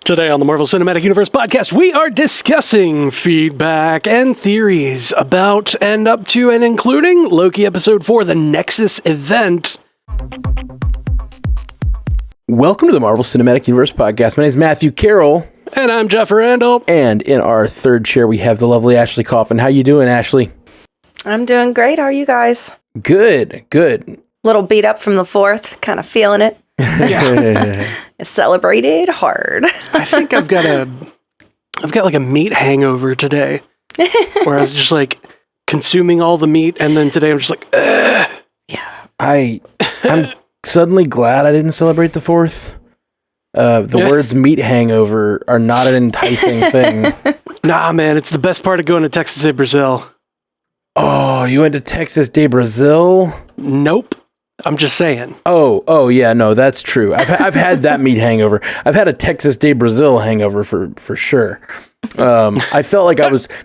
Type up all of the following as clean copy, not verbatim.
Today on the Marvel Cinematic Universe podcast, we are discussing feedback and theories about and up to and including Loki Episode 4, the Nexus event. Welcome to the Marvel Cinematic Universe podcast. My name is Matthew Carroll. And I'm Jeff Randall. And in our third chair, we have the lovely Ashley Coffin. How you doing, Ashley? I'm doing great. How are you guys? Good. Little beat up from the 4th, kind of feeling it. Yeah. I celebrated hard. I think I've got like a meat hangover today, where I was just like consuming all the meat, and then today I'm just like, ugh. Yeah. I'm suddenly glad I didn't celebrate the 4th. The words meat hangover are not an enticing thing. Nah, man, it's the best part of going to Texas de Brazil. Oh, you went to Texas de Brazil? Nope. I'm just saying. Oh, yeah, no, that's true. I've had that meat hangover. I've had a Texas de Brazil hangover for sure. I felt like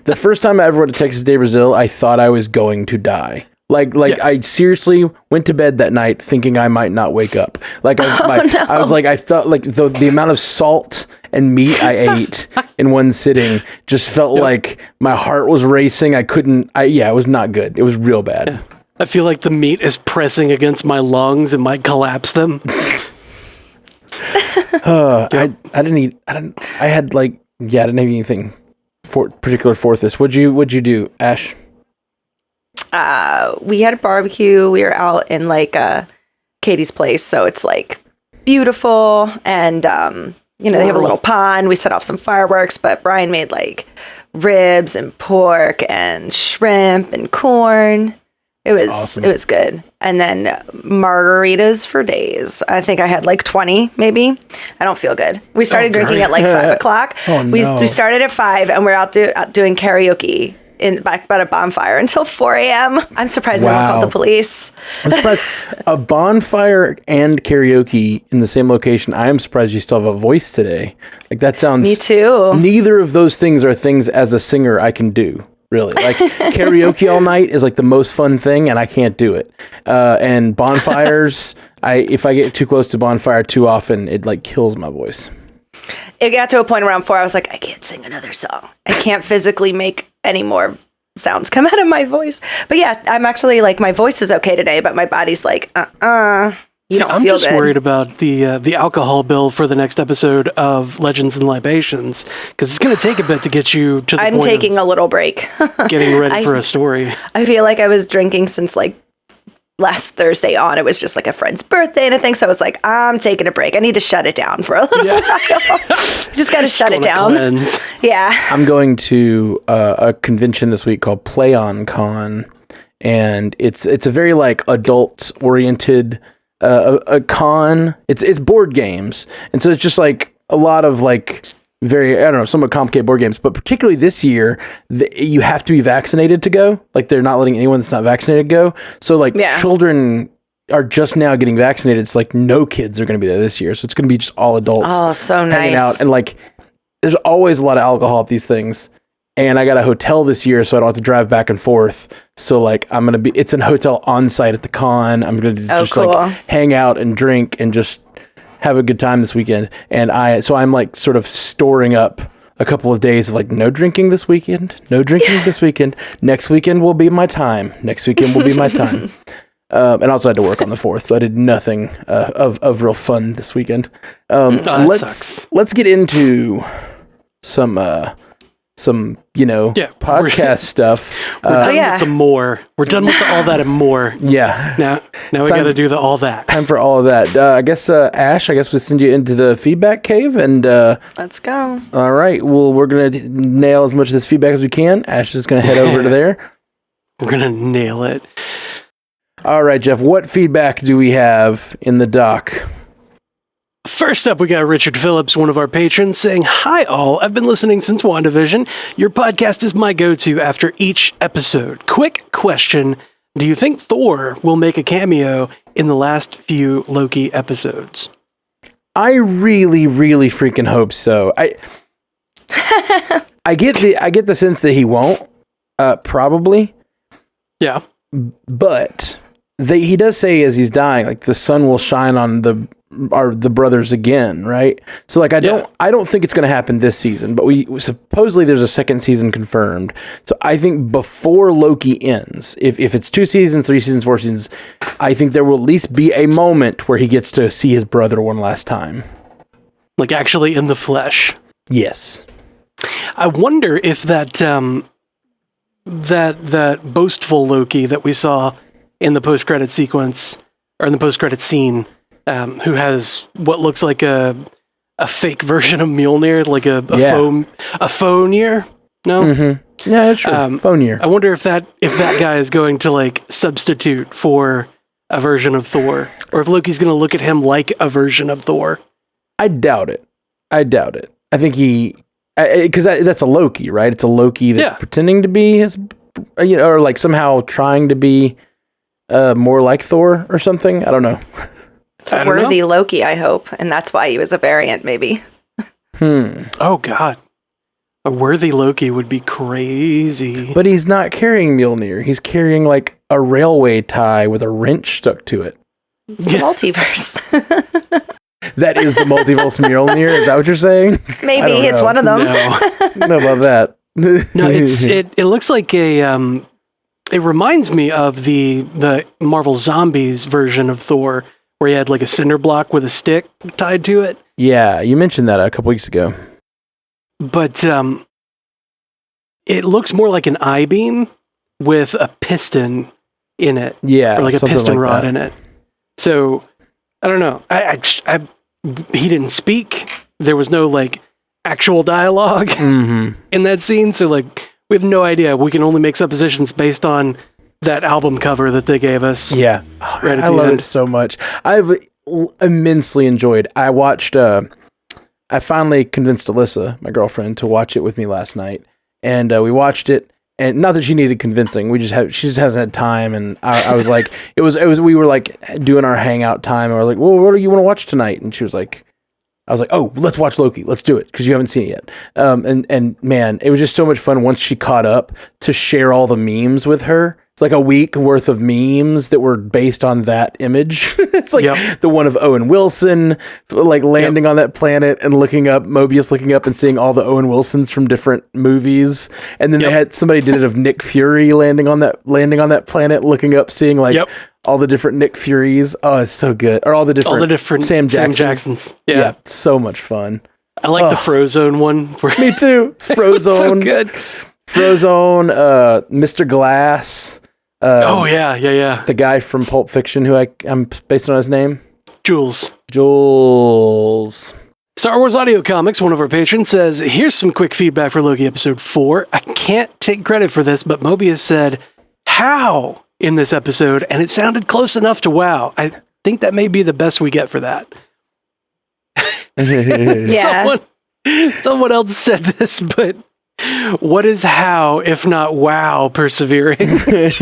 the first time I ever went to Texas de Brazil, I thought I was going to die. I seriously went to bed that night thinking I might not wake up. I was like, I felt like the amount of salt and meat I ate in one sitting just felt like my heart was racing. It was not good. It was real bad. Yeah. I feel like the meat is pressing against my lungs and might collapse them. I didn't have anything particular for this. What'd you do, Ash? We had a barbecue. We were out in Katie's place, so it's beautiful, and they have a little pond. We set off some fireworks, but Brian made ribs and pork and shrimp and corn. It was awesome. It was good. And then margaritas for days. I think I had 20 maybe. I don't feel good. We started drinking at 5 o'clock. Oh, no. We started at 5 and we're out doing karaoke back by a bonfire until 4 a.m. I'm surprised no one called the police. I'm surprised. A bonfire and karaoke in the same location. I am surprised you still have a voice today. That sounds... Me too. Neither of those things are things as a singer I can do. Really, karaoke all night is the most fun thing, and I can't do it. And bonfires, if I get too close to bonfire too often, it kills my voice. It got to a point around 4. I was like, I can't sing another song. I can't physically make any more sounds come out of my voice. But yeah, I'm actually my voice is okay today, but my body's you don't feel good. I'm just worried about the alcohol bill for the next episode of Legends and Libations, because it's going to take a bit to get you to the point. I'm taking a little break. Getting ready for a story. I feel like I was drinking since last Thursday on. It was just a friend's birthday and a thing, so I was like, I'm taking a break. I need to shut it down for a little while. Just got to shut it down. Cleanse. Yeah. I'm going to a convention this week called Play On Con, and it's a very adult oriented a con. It's board games, and so it's just a lot of very, I don't know, somewhat complicated board games, but particularly this year, you have to be vaccinated to go. They're not letting anyone that's not vaccinated go. So children are just now getting vaccinated. It's no kids are going to be there this year, so it's going to be just all adults. Oh, so nice. Hanging out, and there's always a lot of alcohol at these things. And I got a hotel this year, so I don't have to drive back and forth. So it's a hotel on site at the con. I'm going to cool. hang out and drink and just have a good time this weekend. And I'm sort of storing up a couple of days of no drinking this weekend, no drinking this weekend. Next weekend will be my time. And I also had to work on the 4th, so I did nothing of real fun this weekend. Let's get into some podcast stuff. We're done with the more. We're done with all that and more. Yeah. Now we got to do the all that. Time for all of that. I guess, Ash, we'll send you into the feedback cave and... let's go. All right. Well, we're going to nail as much of this feedback as we can. Ash is going to head over to there. We're going to nail it. All right, Jeff, what feedback do we have in the doc? First up, we got Richard Phillips, one of our patrons, saying, "Hi all, I've been listening since WandaVision. Your podcast is my go-to after each episode. Quick question, do you think Thor will make a cameo in the last few Loki episodes?" I really, really freaking hope so. I get the sense that he won't, probably. Yeah. But he does say as he's dying, the sun will shine on the are the brothers again, right? So like I don't think it's going to happen this season, but we supposedly there's a second season confirmed. So I think before Loki ends, if it's 2 seasons, 3 seasons, 4 seasons, I think there will at least be a moment where he gets to see his brother one last time. Like actually in the flesh. Yes. I wonder if that that boastful Loki that we saw in the post-credit sequence, or in the post-credit scene, who has what looks like a fake version of Mjolnir, like a Mjolnir. No? Mm-hmm. Yeah, that's true. Mjolnir. I wonder if that guy is going to like substitute for a version of Thor, or if Loki's going to look at him like a version of Thor. I doubt it. I think because that's a Loki, right? It's a Loki that's pretending to be his, or like somehow trying to be more like Thor or something. I don't know. It's a worthy Loki, I hope, and that's why he was a variant, maybe. Oh God, a worthy Loki would be crazy. But he's not carrying Mjolnir. He's carrying like a railway tie with a wrench stuck to it. It's the multiverse. That is the multiverse Mjolnir. Is that what you're saying? Maybe it's one of them. No. I don't know about that. No, it looks like a it reminds me of the Marvel Zombies version of Thor, where he had like a cinder block with a stick tied to it. Yeah, you mentioned that a couple weeks ago. But it looks more like an I-beam with a piston in it. Yeah, or like a piston like rod that. in it. So I don't know. He didn't speak. There was no like actual dialogue in that scene. So like we have no idea. We can only make suppositions based on that album cover that they gave us. Yeah, right at I the love end. it so much. I've immensely enjoyed. I watched. I finally convinced Alyssa, my girlfriend, to watch it with me last night, and we watched it. And not that she needed convincing, she just hasn't had time. And I was like, we were like doing our hangout time. And we're like, well, what do you want to watch tonight? And she was like, I was like, oh, let's watch Loki. Let's do it. Because you haven't seen it yet. And man, it was just so much fun once she caught up to share all the memes with her. It's like a week worth of memes that were based on that image. It's like the one of Owen Wilson, like landing on that planet and Mobius looking up and seeing all the Owen Wilsons from different movies. And then they had somebody did it of Nick Fury landing on that planet, looking up, seeing like all the different Nick Furies. Oh, it's so good. Or all the different Sam Jacksons. Yeah, so much fun. I like the Frozone one. Me too. Frozone. So good. Frozone, Mr. Glass. The guy from Pulp Fiction who I'm based on his name. Jules. Star Wars Audio Comics, one of our patrons, says, here's some quick feedback for Loki episode 4. I can't take credit for this, but Mobius said, how in this episode, and it sounded close enough to wow. I think that may be the best we get for that. Someone else said this, but what is how, if not wow, persevering? It's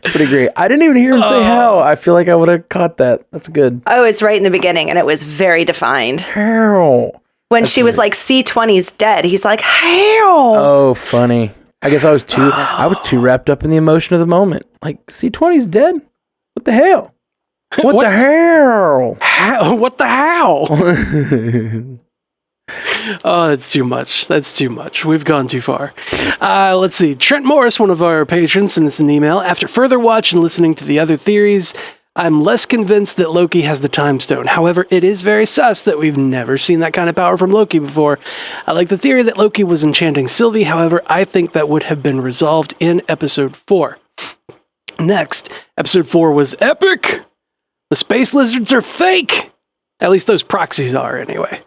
pretty great. I didn't even hear him say how. I feel like I would have caught that. That's good. Oh, it's right in the beginning, and it was very defined. How? When she was like, C20's dead, he's like, how? Oh, funny. I guess I was too wrapped up in the emotion of the moment. Like, C20's dead? What the hell? What the hell? How? What the hell? Oh, that's too much. That's too much. We've gone too far. Let's see. Trent Morris, one of our patrons, sent us an email. After further watch and listening to the other theories, I'm less convinced that Loki has the time stone. However, it is very sus that we've never seen that kind of power from Loki before. I like the theory that Loki was enchanting Sylvie. However, I think that would have been resolved in episode 4. Next, episode 4 was epic. The space lizards are fake. At least those proxies are, anyway.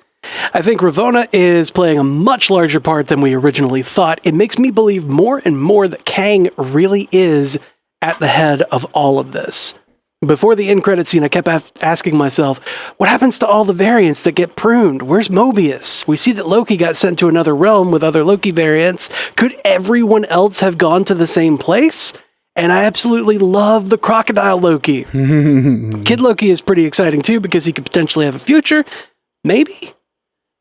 I think Ravonna is playing a much larger part than we originally thought. It makes me believe more and more that Kang really is at the head of all of this. Before the end credit scene, I kept asking myself, what happens to all the variants that get pruned? Where's Mobius? We see that Loki got sent to another realm with other Loki variants. Could everyone else have gone to the same place? And I absolutely love the crocodile Loki. Kid Loki is pretty exciting too because he could potentially have a future. Maybe.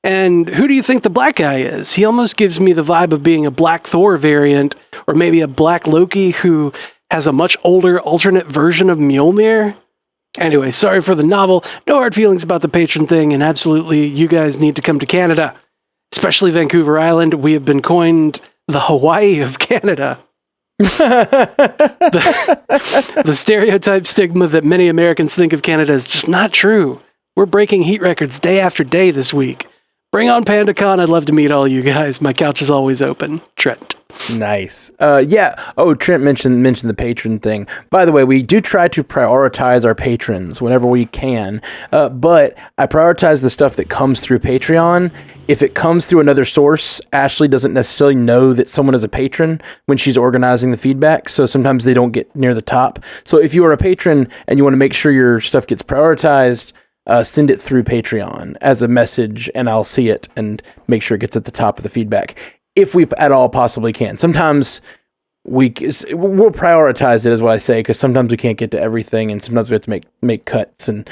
And who do you think the black guy is? He almost gives me the vibe of being a Black Thor variant, or maybe a Black Loki who has a much older alternate version of Mjolnir. Anyway, sorry for the novel. No hard feelings about the patron thing, and absolutely, you guys need to come to Canada, especially Vancouver Island. We have been coined the Hawaii of Canada. The stereotype stigma that many Americans think of Canada is just not true. We're breaking heat records day after day this week. Bring on PandaCon. I'd love to meet all you guys. My couch is always open. Trent. Nice. Yeah. Oh, Trent mentioned the patron thing. By the way, we do try to prioritize our patrons whenever we can. But I prioritize the stuff that comes through Patreon. If it comes through another source, Ashley doesn't necessarily know that someone is a patron when she's organizing the feedback. So sometimes they don't get near the top. So if you are a patron and you want to make sure your stuff gets prioritized, send it through Patreon as a message, and I'll see it and make sure it gets at the top of the feedback. If we at all possibly can. Sometimes we'll prioritize it, is what I say, because sometimes we can't get to everything, and sometimes we have to make cuts. And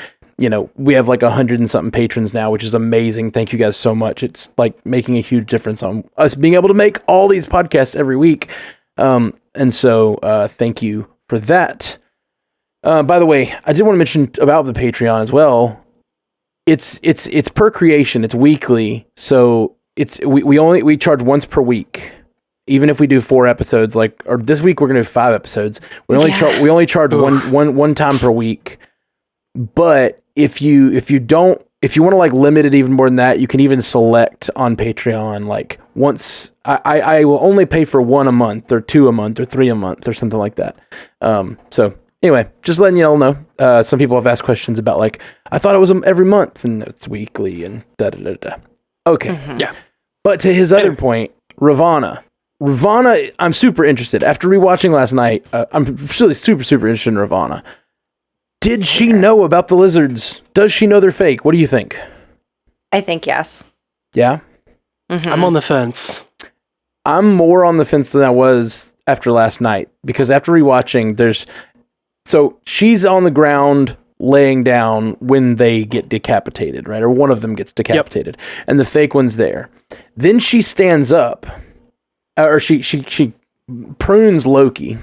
we have like 100 and something patrons now, which is amazing. Thank you guys so much. It's like making a huge difference on us being able to make all these podcasts every week. And so thank you for that. By the way, I did want to mention about the Patreon as well. It's per creation. It's weekly, so we charge once per week. Even if we do 4 episodes, or this week we're gonna do 5 episodes. We only charge one time per week. But if you want to limit it even more than that, you can even select on Patreon once. I will only pay for 1 a month, or 2 a month, or 3 a month, or something like that. So anyway, just letting you all know. Some people have asked questions about I thought it was every month and it's weekly and da da da da. Okay. Mm-hmm. Yeah. But to his other point, Ravana, I'm super interested. After rewatching last night, I'm really super, super interested in Ravana. Did she know about the lizards? Does she know they're fake? What do you think? I think yes. Yeah? Mm-hmm. I'm on the fence. I'm more on the fence than I was after last night, because after rewatching, so she's on the ground laying down when they get decapitated, right? Or one of them gets decapitated, and the fake one's there. Then she stands up, or she prunes Loki,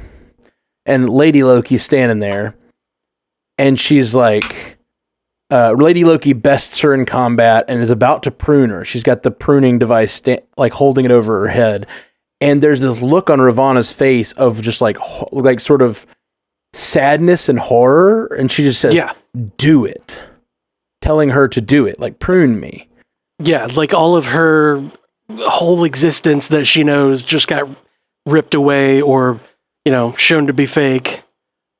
and Lady Loki's standing there, and she's like, Lady Loki bests her in combat and is about to prune her. She's got the pruning device holding it over her head, and there's this look on Ravana's face of just like sort of sadness and horror, and she just says, do it, telling her to do it, prune me. Yeah, all of her whole existence that she knows just got ripped away, or shown to be fake.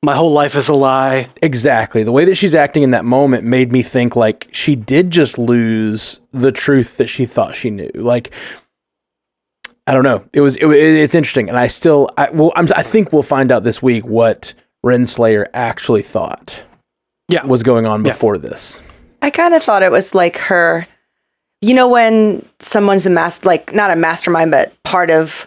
My whole life is a lie. Exactly. The way that she's acting in that moment made me think she did just lose the truth that she thought she knew. I don't know. It's interesting, and I think we'll find out this week what Renslayer actually thought was going on before this. I kind of thought it was her, when someone's not a mastermind, but part of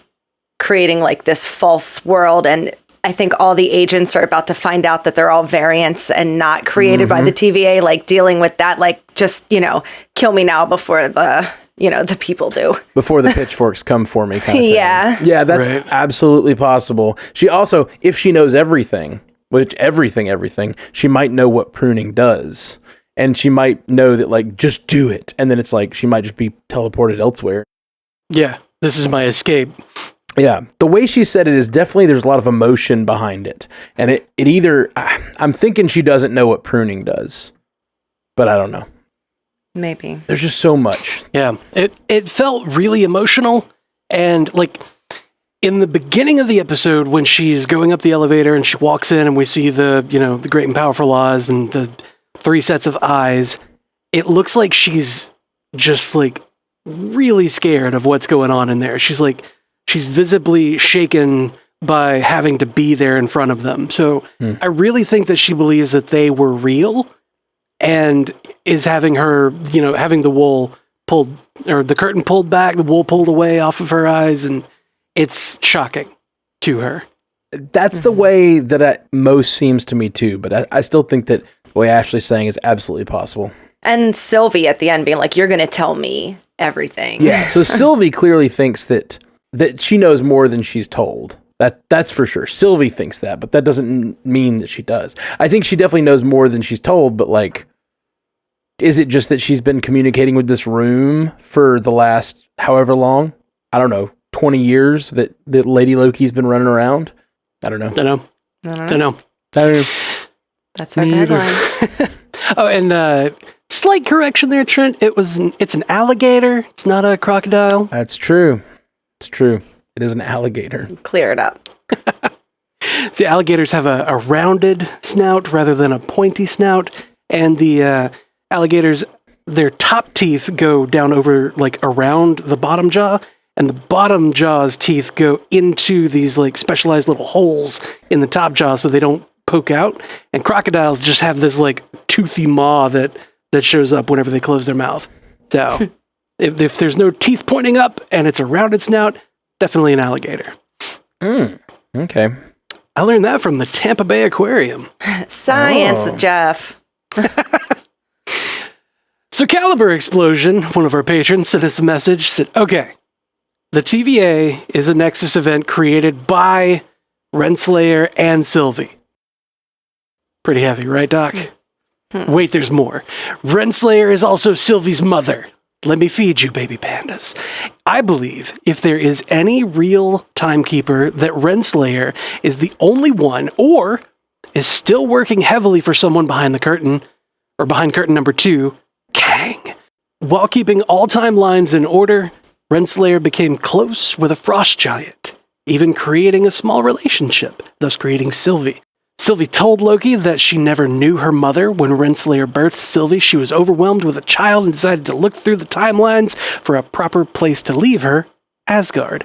creating this false world, and I think all the agents are about to find out that they're all variants and not created by the TVA, dealing with that, just, kill me now before the people do. Before the pitchforks come for me kind of thing. Yeah. Yeah, that's absolutely possible. She also, if she knows everything, everything, she might know what pruning does. And she might know that, just do it. And then it's she might just be teleported elsewhere. Yeah, this is my escape. Yeah, the way she said it is definitely, there's a lot of emotion behind it. And it either, I'm thinking she doesn't know what pruning does, but I don't know. Maybe. There's just so much. Yeah, it felt really emotional. And in the beginning of the episode, when she's going up the elevator and she walks in and we see the great and powerful Oz and the 3 sets of eyes, it looks like she's just really scared of what's going on in there. She's visibly shaken by having to be there in front of them. So I really think that she believes that they were real, and is having her, having the wool pulled, or the curtain pulled back, the wool pulled away off of her eyes, and it's shocking to her. That's the way that it most seems to me too, but I still think that the way Ashley's saying is absolutely possible. And Sylvie at the end being you're going to tell me everything. Yeah, so Sylvie clearly thinks that she knows more than she's told. That's for sure. Sylvie thinks that, but that doesn't mean that she does. I think she definitely knows more than she's told, but like, is it just that she's been communicating with this room for the last however long? I don't know, 20 years that Lady Loki's been running around? I don't know. Don't know. That's our Neither. tagline. Oh, and slight correction there, Trent. It's an alligator. It's not a crocodile. That's true. It's true. It is an alligator. Clear it up. See, alligators have a rounded snout rather than a pointy snout, and the alligators, their top teeth go down over, like, around the bottom jaw, and the bottom jaw's teeth go into these, like, specialized little holes in the top jaw so they don't poke out, and crocodiles just have this, like, toothy maw that shows up whenever they close their mouth. So, if there's no teeth pointing up and it's a rounded snout, definitely an alligator. Okay. I learned that from the Tampa Bay Aquarium. Science with Jeff. So Caliber Explosion, one of our patrons, sent us a message, said, okay, the TVA is a Nexus event created by Renslayer and Sylvie. Pretty heavy, right, Doc? Wait, there's more. Renslayer is also Sylvie's mother. Let me feed you, baby pandas. I believe if there is any real timekeeper, that Renslayer is the only one, or is still working heavily for someone behind the curtain, or behind curtain number 2, Kang. While keeping all timelines in order, Renslayer became close with a frost giant, even creating a small relationship, thus creating Sylvie. Sylvie told Loki that she never knew her mother. When Renslayer birthed Sylvie, she was overwhelmed with a child and decided to look through the timelines for a proper place to leave her, Asgard.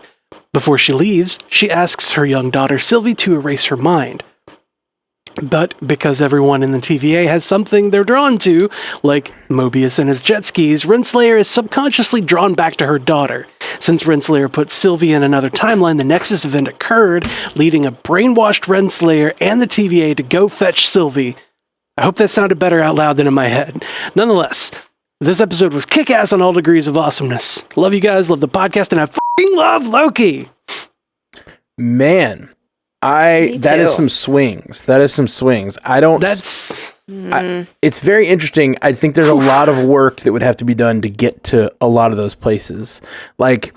Before she leaves, she asks her young daughter Sylvie to erase her mind. But because everyone in the TVA has something they're drawn to, like Mobius and his jet skis, Renslayer is subconsciously drawn back to her daughter. Since Renslayer put Sylvie in another timeline, the Nexus event occurred, leading a brainwashed Renslayer and the TVA to go fetch Sylvie. I hope that sounded better out loud than in my head. Nonetheless, this episode was kick-ass on all degrees of awesomeness. Love you guys, love the podcast, and I f***ing love Loki! Man. That is some swings. I don't. It's very interesting. I think there's a lot of work that would have to be done to get to a lot of those places. Like,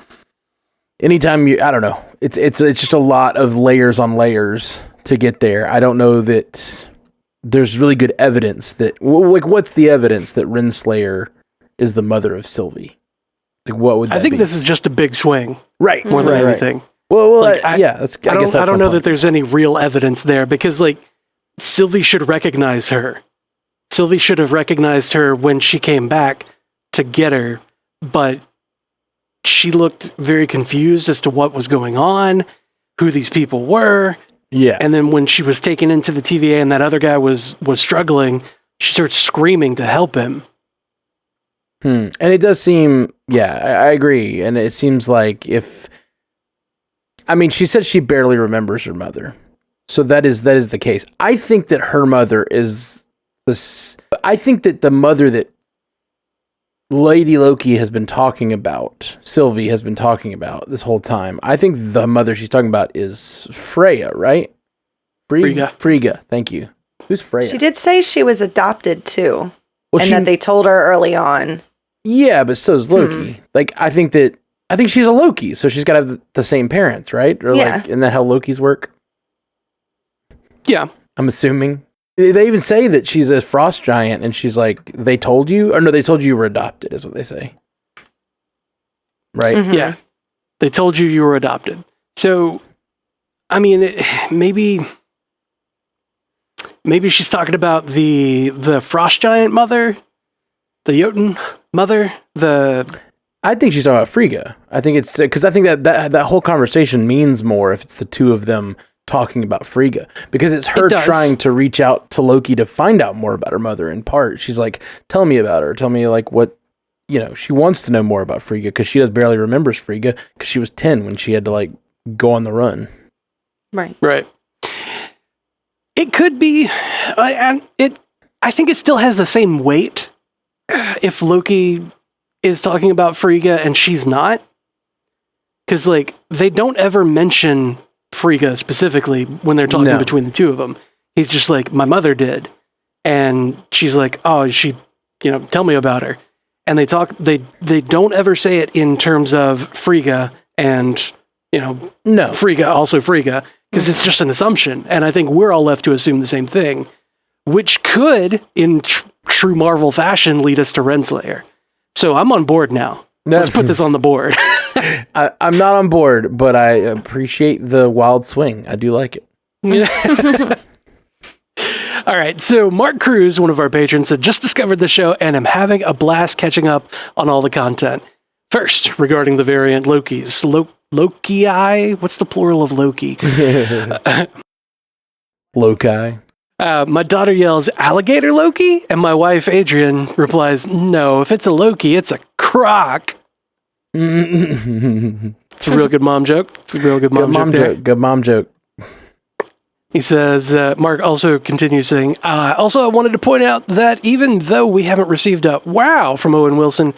anytime I don't know. It's just a lot of layers on layers to get there. I don't know that there's really good evidence that, like, what's the evidence that Renslayer is the mother of Sylvie? Like, what would that be? I think this is just a big swing. Right. More than anything. Right. Well, Like, I guess I don't know point. that there's any real evidence there, because, like, Sylvie should recognize her. Sylvie should have recognized her when she came back to get her, but she looked very confused as to what was going on, who these people were. Yeah. And then when she was taken into the TVA and that other guy was struggling, she starts screaming to help him. And it does seem, I agree. And it seems like she said she barely remembers her mother. So that is the case. I think that her mother is I think that the mother that Lady Loki has been talking about, Sylvie has been talking about this whole time, I think the mother she's talking about is Freya, right? Frigga, thank you. Who's Freya? She did say she was adopted too. Well, that they told her early on. Yeah, but so is Loki. Like, I think she's a Loki, so she's got to have the same parents, right? Or yeah. like, isn't that how Lokis work? Yeah. I'm assuming. They even say that she's a frost giant, and she's like, they told you? Or no, they told you were adopted, is what they say. Right? Mm-hmm. Yeah. They told you were adopted. So, I mean, maybe she's talking about the frost giant mother, the Jotun mother, I think she's talking about Frigga. I think it's because I think that whole conversation means more if it's the two of them talking about Frigga, because it's her trying to reach out to Loki to find out more about her mother. In part, she's like, "Tell me about her. Tell me like what." She wants to know more about Frigga because she barely remembers Frigga because she was 10 when she had to like go on the run. Right. Right. It could be, and I think it still has the same weight if Loki is talking about Frigga and she's not. Because, like, they don't ever mention Frigga specifically when they're talking No. between the two of them. He's just like, my mother did. And she's like, oh, she, tell me about her. And they talk, they don't ever say it in terms of Frigga and, No. Frigga, also Frigga, because it's just an assumption. And I think we're all left to assume the same thing, which could, in true Marvel fashion, lead us to Renslayer. So I'm on board now. Let's put this on the board. I'm not on board, but I appreciate the wild swing. I do like it. All right, so Mark Cruz, one of our patrons, had just discovered the show and am having a blast catching up on all the content. First, regarding the variant Lokis. Loki? What's the plural of Loki? Loki. My daughter yells, alligator Loki? And my wife, Adrian, replies, no, if it's a Loki, it's a croc. It's a real good mom joke. It's a real good mom joke there. Good mom joke. He says, Mark also continues saying, also I wanted to point out that even though we haven't received a wow from Owen Wilson,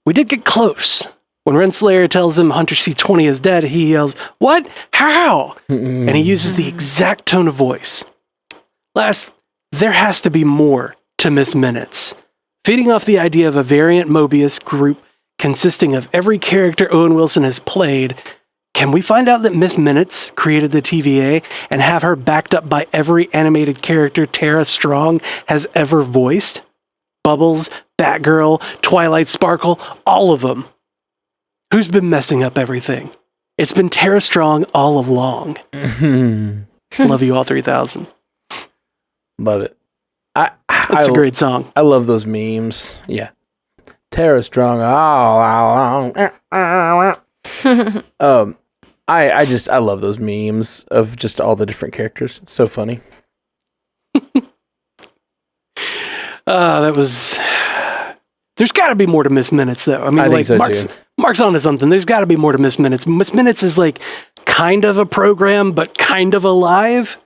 we did get close. When Renslayer tells him Hunter C-20 is dead, he yells, what? How? And he uses the exact tone of voice. Last, there has to be more to Miss Minutes. Feeding off the idea of a variant Mobius group consisting of every character Owen Wilson has played, can we find out that Miss Minutes created the TVA and have her backed up by every animated character Tara Strong has ever voiced? Bubbles, Batgirl, Twilight Sparkle, all of them. Who's been messing up everything? It's been Tara Strong all along. Love you all 3000. Love it. It's a great song. I love those memes. Yeah. Tara Strong all along. I love those memes of just all the different characters. It's so funny. There's got to be more to Miss Minutes, though. I mean, think so, Mark's onto something. There's got to be more to Miss Minutes. Miss Minutes is like kind of a program, but kind of alive.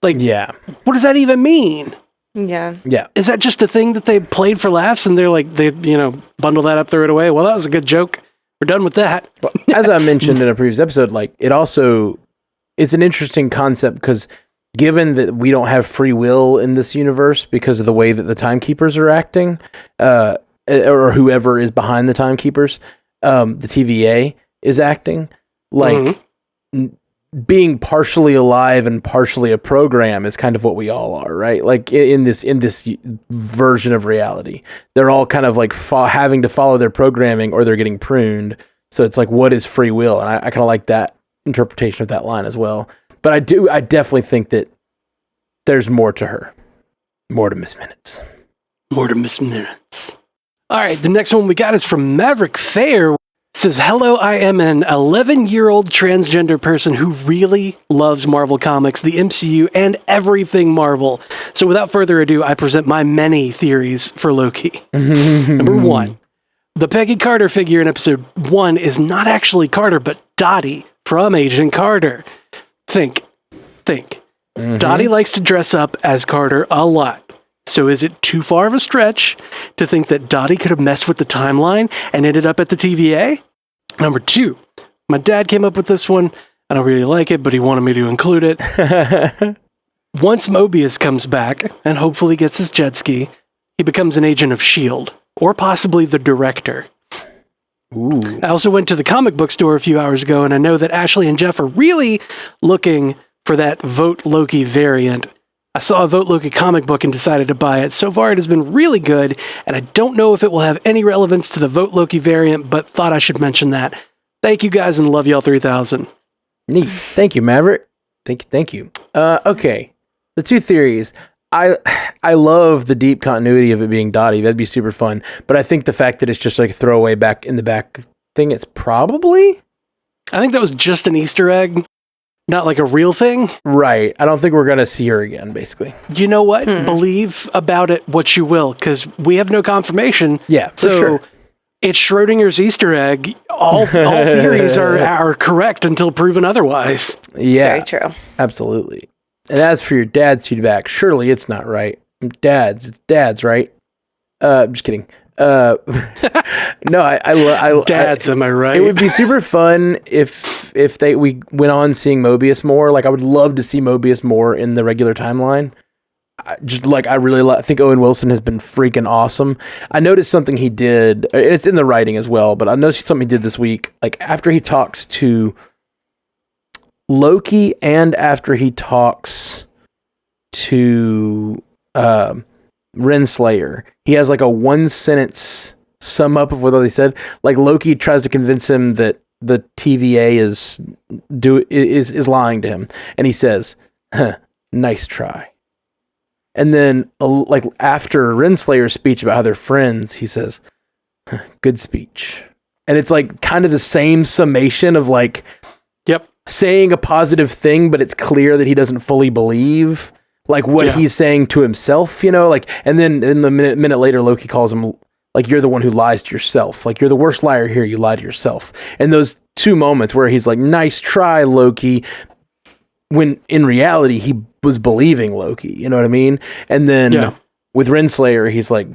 Like, yeah. What does that even mean? Yeah. Yeah. Is that just a thing that they played for laughs and they're like, they bundle that up, throw it away? Well, that was a good joke. We're done with that. As I mentioned in a previous episode, like it's an interesting concept because given that we don't have free will in this universe because of the way that the timekeepers are acting, or whoever is behind the timekeepers, the TVA is acting, like being partially alive and partially a program is kind of what we all are, right? Like in this version of reality, they're all kind of like having to follow their programming or they're getting pruned. So it's like, what is free will? And I kind of like that interpretation of that line as well. But I definitely think that there's more to her. More to Miss Minutes. More to Miss Minutes. All right, the next one we got is from Maverick Fair. Says, hello, I am an 11-year-old transgender person who really loves Marvel Comics, the MCU, and everything Marvel. So without further ado, I present my many theories for Loki. Number 1, the Peggy Carter figure in episode 1 is not actually Carter, but Dottie from Agent Carter. Think. Dottie likes to dress up as Carter a lot. So is it too far of a stretch to think that Dottie could have messed with the timeline and ended up at the TVA? Number 2, my dad came up with this one. I don't really like it, but he wanted me to include it. Once Mobius comes back and hopefully gets his jet ski, he becomes an agent of S.H.I.E.L.D., or possibly the director. Ooh. I also went to the comic book store a few hours ago, and I know that Ashley and Jeff are really looking for that Vote Loki variant. I saw a Vote Loki comic book and decided to buy it. So far, it has been really good, and I don't know if it will have any relevance to the Vote Loki variant, but thought I should mention that. Thank you guys, and love y'all 3000. Neat. Thank you, Maverick. Thank you. Okay. The two theories. I love the deep continuity of it being Dottie. That'd be super fun. But I think the fact that it's just like a throwaway back in the back thing, it's probably... I think that was just an Easter egg. Not like a real thing? Right. I don't think we're going to see her again, basically. You know what? Believe about it what you will, because we have no confirmation. Yeah, for sure. It's Schrodinger's Easter egg. All theories are correct until proven otherwise. Yeah. Very true. Absolutely. And as for your dad's feedback, surely it's not right. It's dad's, right? I'm just kidding. No, Dads, am I right? It would be super fun if we went on seeing Mobius more. Like, I would love to see Mobius more in the regular timeline. I think Owen Wilson has been freaking awesome. I noticed something he did, and it's in the writing as well, but I noticed something he did this week. Like, after he talks to Loki and after he talks to Renslayer, he has like a 1-sentence sum up of what they said. Like, Loki tries to convince him that the TVA is lying to him, and he says, "Nice try." And then, like, after Renslayer's speech about how they're friends, he says, "Good speech." And it's like kind of the same summation of like, yep, saying a positive thing, but it's clear that he doesn't fully believe like what he's saying to himself, you know, like, and then in the minute later, Loki calls him like, "You're the one who lies to yourself. Like, you're the worst liar here. You lie to yourself." And those two moments where he's like, "Nice try, Loki," when in reality, he was believing Loki, you know what I mean? And then with Renslayer, he's like,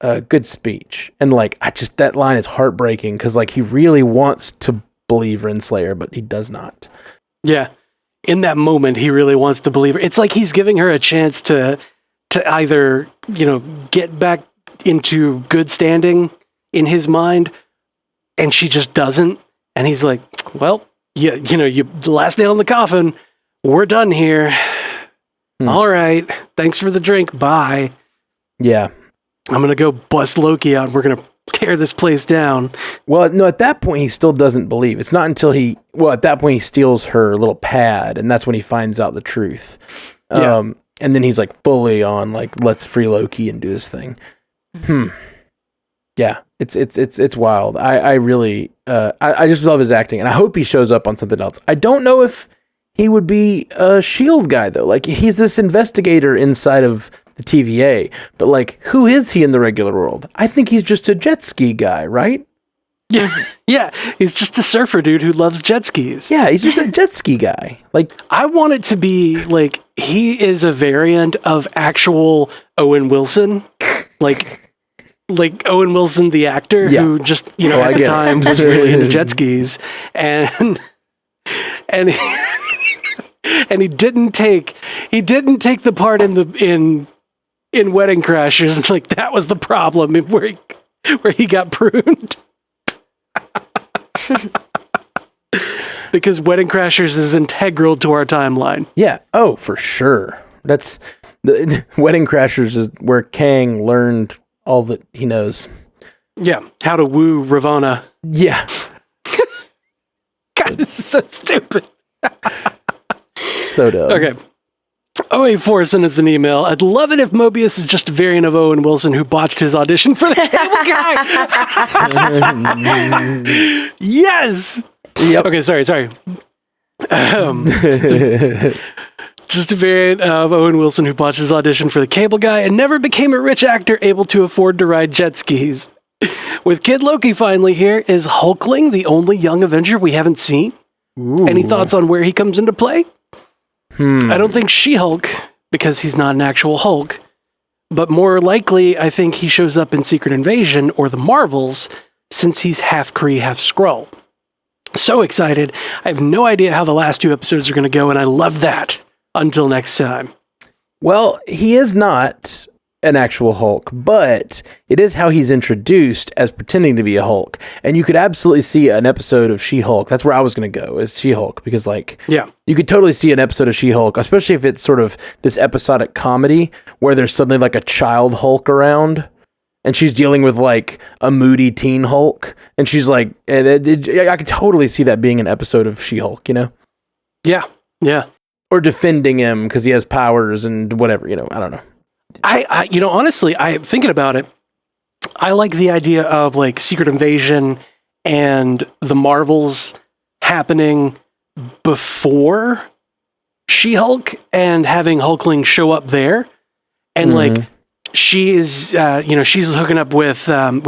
"Good speech." And like, that line is heartbreaking because like he really wants to believe Renslayer, but he does not. Yeah. In that moment, he really wants to believe her. It's like he's giving her a chance to either, you know, get back into good standing in his mind, and she just doesn't. And he's like, "Well, you know, the last nail in the coffin. We're done here. All right. Thanks for the drink. Bye." Yeah. I'm going to go bust Loki out. We're going to tear this place down. Well, no, at that point, he still doesn't believe. It's not until at that point, he steals her little pad, and that's when he finds out the truth. Yeah. And then he's like fully on, like, let's free Loki and do this thing. Yeah, it's wild. I really, I just love his acting, and I hope he shows up on something else. I don't know if he would be a S.H.I.E.L.D. guy, though. Like, he's this investigator inside of the TVA, but like, who is he in the regular world? I think he's just a jet ski guy, right? Yeah, he's just a surfer dude who loves jet skis. Yeah, he's just a jet ski guy. Like, I want it to be like he is a variant of actual Owen Wilson, like Owen Wilson the actor who just, you know, at the time was really into jet skis, and and he didn't take the part in Wedding Crashers. Like, that was the problem where he got pruned. Because Wedding Crashers is integral to our timeline. Yeah. Oh, for sure. That's the Wedding Crashers is where Kang learned all that he knows. Yeah. How to woo Ravonna. Yeah. God, this is so stupid. So dumb. Okay. 084 sent us an email. "I'd love it if Mobius is just a variant of Owen Wilson who botched his audition for the Cable Guy." Yes. Yep. Okay, sorry. Just a variant of Owen Wilson who botched his audition for the Cable Guy and never became a rich actor able to afford to ride jet skis. With Kid Loki finally here, is Hulkling the only young Avenger we haven't seen? Ooh. Any thoughts on where he comes into play? I don't think She-Hulk, because he's not an actual Hulk. But more likely, I think he shows up in Secret Invasion or the Marvels, since he's half Kree, half Skrull. So excited. I have no idea how the last 2 episodes are going to go, and I love that. Until next time. Well, he is not an actual Hulk, but it is how he's introduced as pretending to be a Hulk. And you could absolutely see an episode of She-Hulk. That's where I was going to go, is She-Hulk, because like, yeah, you could totally see an episode of She-Hulk, especially if it's sort of this episodic comedy where there's suddenly like a child Hulk around and she's dealing with like a moody teen Hulk. And she's like, I could totally see that being an episode of She-Hulk, you know? Yeah. Or defending him because he has powers and whatever, you know, I don't know. I honestly, I'm thinking about it. I like the idea of like Secret Invasion and the Marvels happening before She-Hulk and having Hulkling show up there. And like, she is, she's hooking up with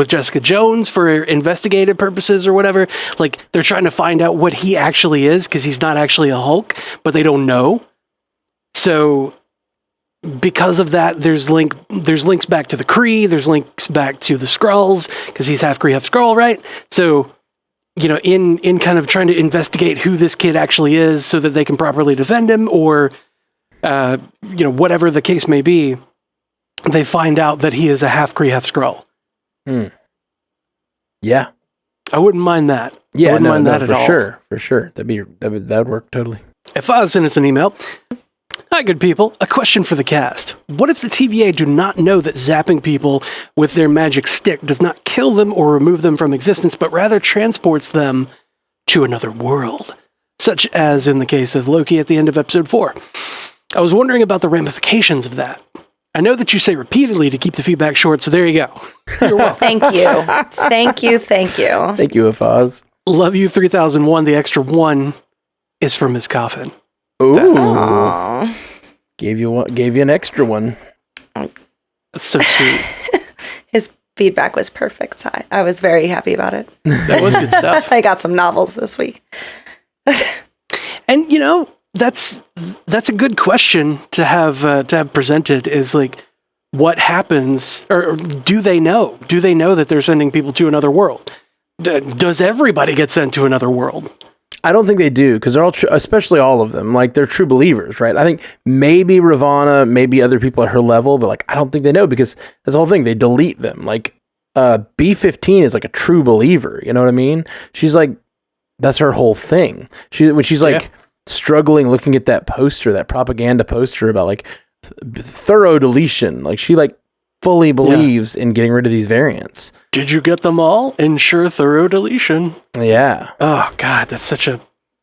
Jessica Jones for investigative purposes or whatever. Like, they're trying to find out what he actually is because he's not actually a Hulk, but they don't know. So because of that, there's links back to the Kree, there's links back to the Skrulls, because he's half Kree, half Skrull, right? So, in kind of trying to investigate who this kid actually is so that they can properly defend him, or, whatever the case may be, they find out that he is a half Kree, half Skrull. Yeah. I wouldn't mind that. Yeah, I wouldn't mind that at all. For sure. That would work totally. If I send us an email, hi, good people. A question for the cast. What if the TVA do not know that zapping people with their magic stick does not kill them or remove them from existence, but rather transports them to another world? Such as in the case of Loki at the end of episode 4. I was wondering about the ramifications of that. I know that you say repeatedly to keep the feedback short, so there you go. You're welcome. Thank you. Thank you. Thank you, Afaz. Love you 3001. The extra one is for Ms. Coffin. Ooh. Gave you an extra one. That's so sweet. His feedback was perfect. I was very happy about it. That was good stuff. I got some novels this week. And that's a good question to have presented, is like, what happens, or do they know? Do they know that they're sending people to another world? Does everybody get sent to another world? I don't think they do, because they're all, especially all of them, like, they're true believers, right? I think maybe Ravana, maybe other people at her level, but like, I don't think they know, because that's the whole thing. They delete them. Like, B-15 is like a true believer. You know what I mean? She's like, that's her whole thing. When she's like struggling looking at that poster, that propaganda poster about like thorough deletion, like she like fully believes in getting rid of these variants. Did you get them all? Ensure thorough deletion. Yeah. Oh God, that's such a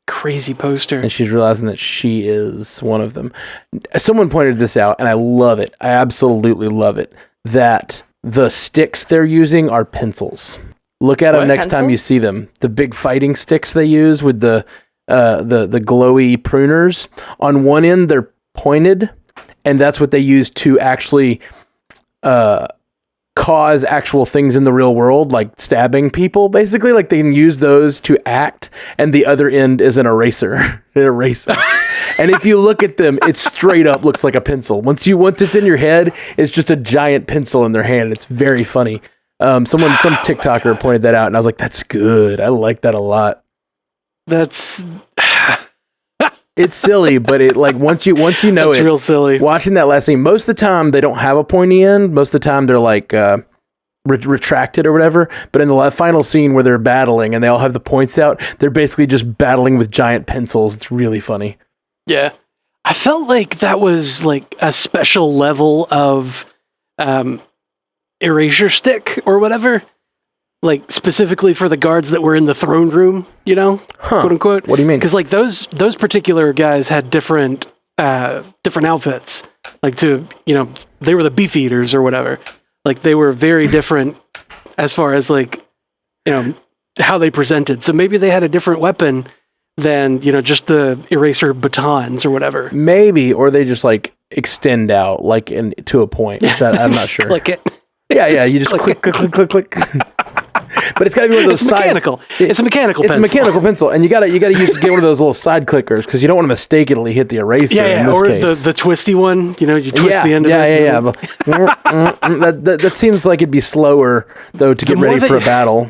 crazy poster. And she's realizing that she is one of them. Someone pointed this out, and I love it. I absolutely love it. That the sticks they're using are pencils. Look at them next time you see them. The big fighting sticks they use with the glowy pruners. On one end, they're pointed, and that's what they use to actually cause actual things in the real world, like stabbing people, basically. Like, they can use those to act, and the other end is an eraser. It erases. And if you look at them, it straight up looks like a pencil. Once it's in your head, it's just a giant pencil in their hand. It's very funny. Some TikToker pointed that out, and I was like, that's good. I like that a lot. That's it's silly, but it like once you know it's real silly. Watching that last scene, most of the time they don't have a pointy end. Most of the time they're like retracted or whatever. But in the final scene where they're battling and they all have the points out, they're basically just battling with giant pencils. It's really funny. Yeah, I felt like that was like a special level of erasure stick or whatever, like specifically for the guards that were in the throne room, quote unquote. What do you mean? Because like those particular guys had different outfits, like they were the beef eaters or whatever. Like they were very different as far as like how they presented. So maybe they had a different weapon than just the eraser batons or whatever. Maybe, or they just like extend out like to a point, which I'm not sure. Click it. Yeah, you just click. But it's got to be one of those mechanical. It's a mechanical pencil. It's a mechanical pencil, and you got to get one of those little side clickers, because you don't want to mistakenly hit the eraser. Yeah, in this or case. the twisty one. You twist the end of it. Yeah. That seems like it'd be slower though to get ready for a battle.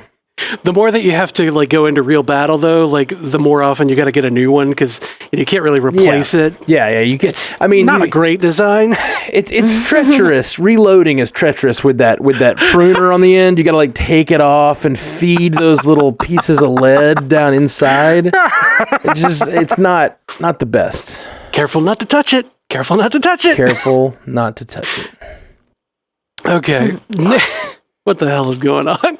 The more that you have to like go into real battle, though, like the more often you got to get a new one, because you can't really replace it. Yeah, you get. It's not a great design. It's treacherous. Reloading is treacherous with that pruner on the end. You got to like take it off and feed those little pieces of lead down inside. It's not the best. Careful not to touch it. Careful not to touch it. Careful not to touch it. Okay. What the hell is going on?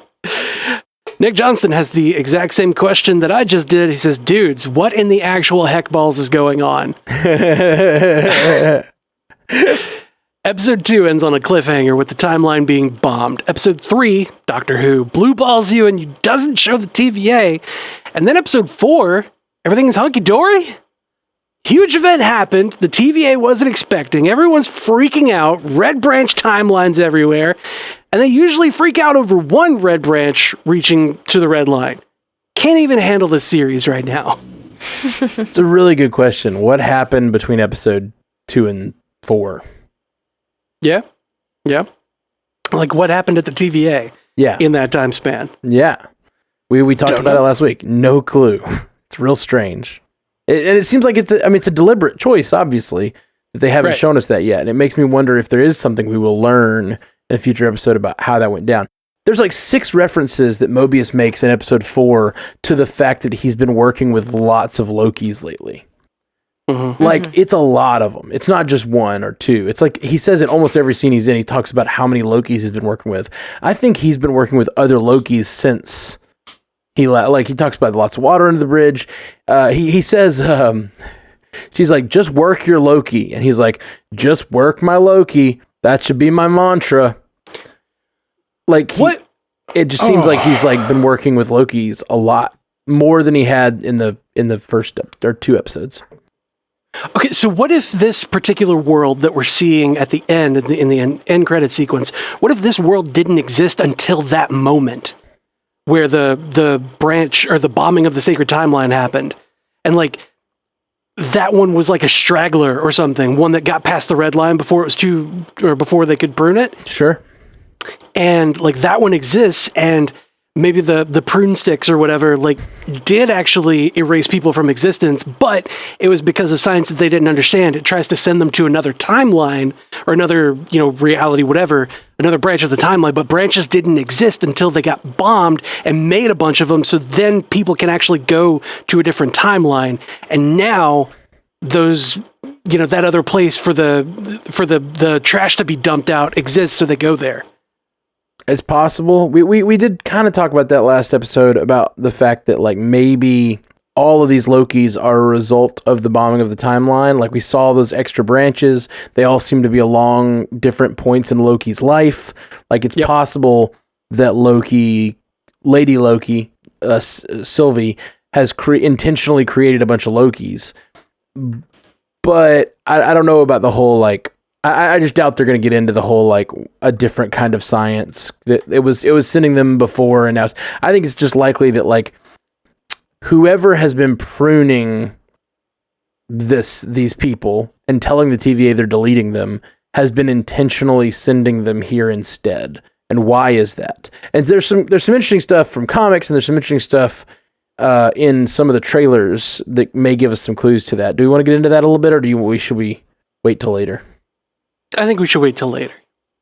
Nick Johnston has the exact same question that I just did. He says, dudes, what in the actual heck balls is going on? Episode 2 ends on a cliffhanger with the timeline being bombed. Episode 3, Doctor Who, blue balls you and doesn't show the TVA. And then episode 4, everything is hunky-dory? Huge event happened. The TVA wasn't expecting. Everyone's freaking out. Red branch timelines everywhere. And they usually freak out over one red branch reaching to the red line. Can't even handle this series right now. It's a really good question. What happened between episode 2 and 4? Yeah. Yeah. Like what happened at the TVA Yeah. in that time span? Yeah. We talked about it last week. No clue. It's real strange. And it seems like it's a deliberate choice, obviously, that they haven't shown us that yet. And it makes me wonder if there is something we will learn in a future episode about how that went down. There's like 6 references that Mobius makes in episode 4 to the fact that he's been working with lots of Lokis lately. Mm-hmm. Like, it's a lot of them. It's not just 1 or 2. It's like he says in almost every scene he's in, he talks about how many Lokis he's been working with. I think he's been working with other Lokis since he talks about lots of water under the bridge. He says, she's like, just work your Loki. And he's like, just work my Loki. That should be my mantra. Like, what? It just seems like he's like been working with Lokis a lot more than he had in the first or 2 episodes. Okay, so what if this particular world that we're seeing at the end, in the end credit sequence, what if this world didn't exist until that moment where the branch or the bombing of the sacred timeline happened? And like, that one was like a straggler or something, one that got past the red line before before they could prune it. Sure. And like that one exists, and maybe the prune sticks or whatever like did actually erase people from existence, but it was because of science that they didn't understand. It tries to send them to another timeline or another, reality, whatever, another branch of the timeline, but branches didn't exist until they got bombed and made a bunch of them, so then people can actually go to a different timeline. And now those, that other place for the trash to be dumped out exists, so they go there. It's possible. We did kind of talk about that last episode about the fact that like maybe all of these Lokis are a result of the bombing of the timeline. Like we saw those extra branches. They all seem to be along different points in Loki's life. Like it's possible that Lady Loki, Sylvie, has intentionally created a bunch of Lokis. But I don't know about the whole like. I just doubt they're going to get into the whole like a different kind of science that it was sending them before, and now I think it's just likely that like whoever has been pruning these people and telling the TVA they're deleting them has been intentionally sending them here instead. And why is that? And there's some interesting stuff from comics, and there's some interesting stuff in some of the trailers that may give us some clues to that. Do we want to get into that a little bit, or should we wait till later? I think we should wait till later.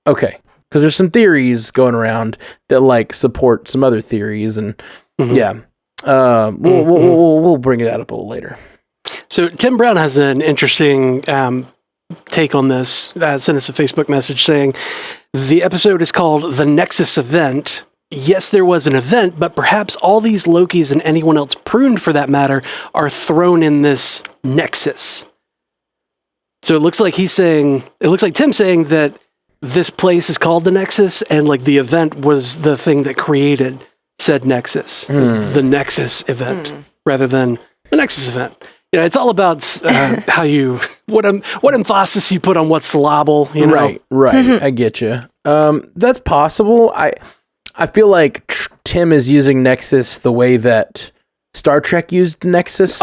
Okay, because there's some theories going around that like support some other theories, and we'll bring that up a little later. So Tim Brown has an interesting take on this. Sent us a Facebook message saying the episode is called "The Nexus Event." Yes, there was an event, but perhaps all these Lokis and anyone else pruned, for that matter, are thrown in this nexus. So it looks like Tim's saying that this place is called the Nexus, and like the event was the thing that created said Nexus. It was the Nexus event rather than the Nexus event. It's all about what emphasis you put on what's syllable. Right. I get you. That's possible. I feel like Tim is using Nexus the way that Star Trek used Nexus.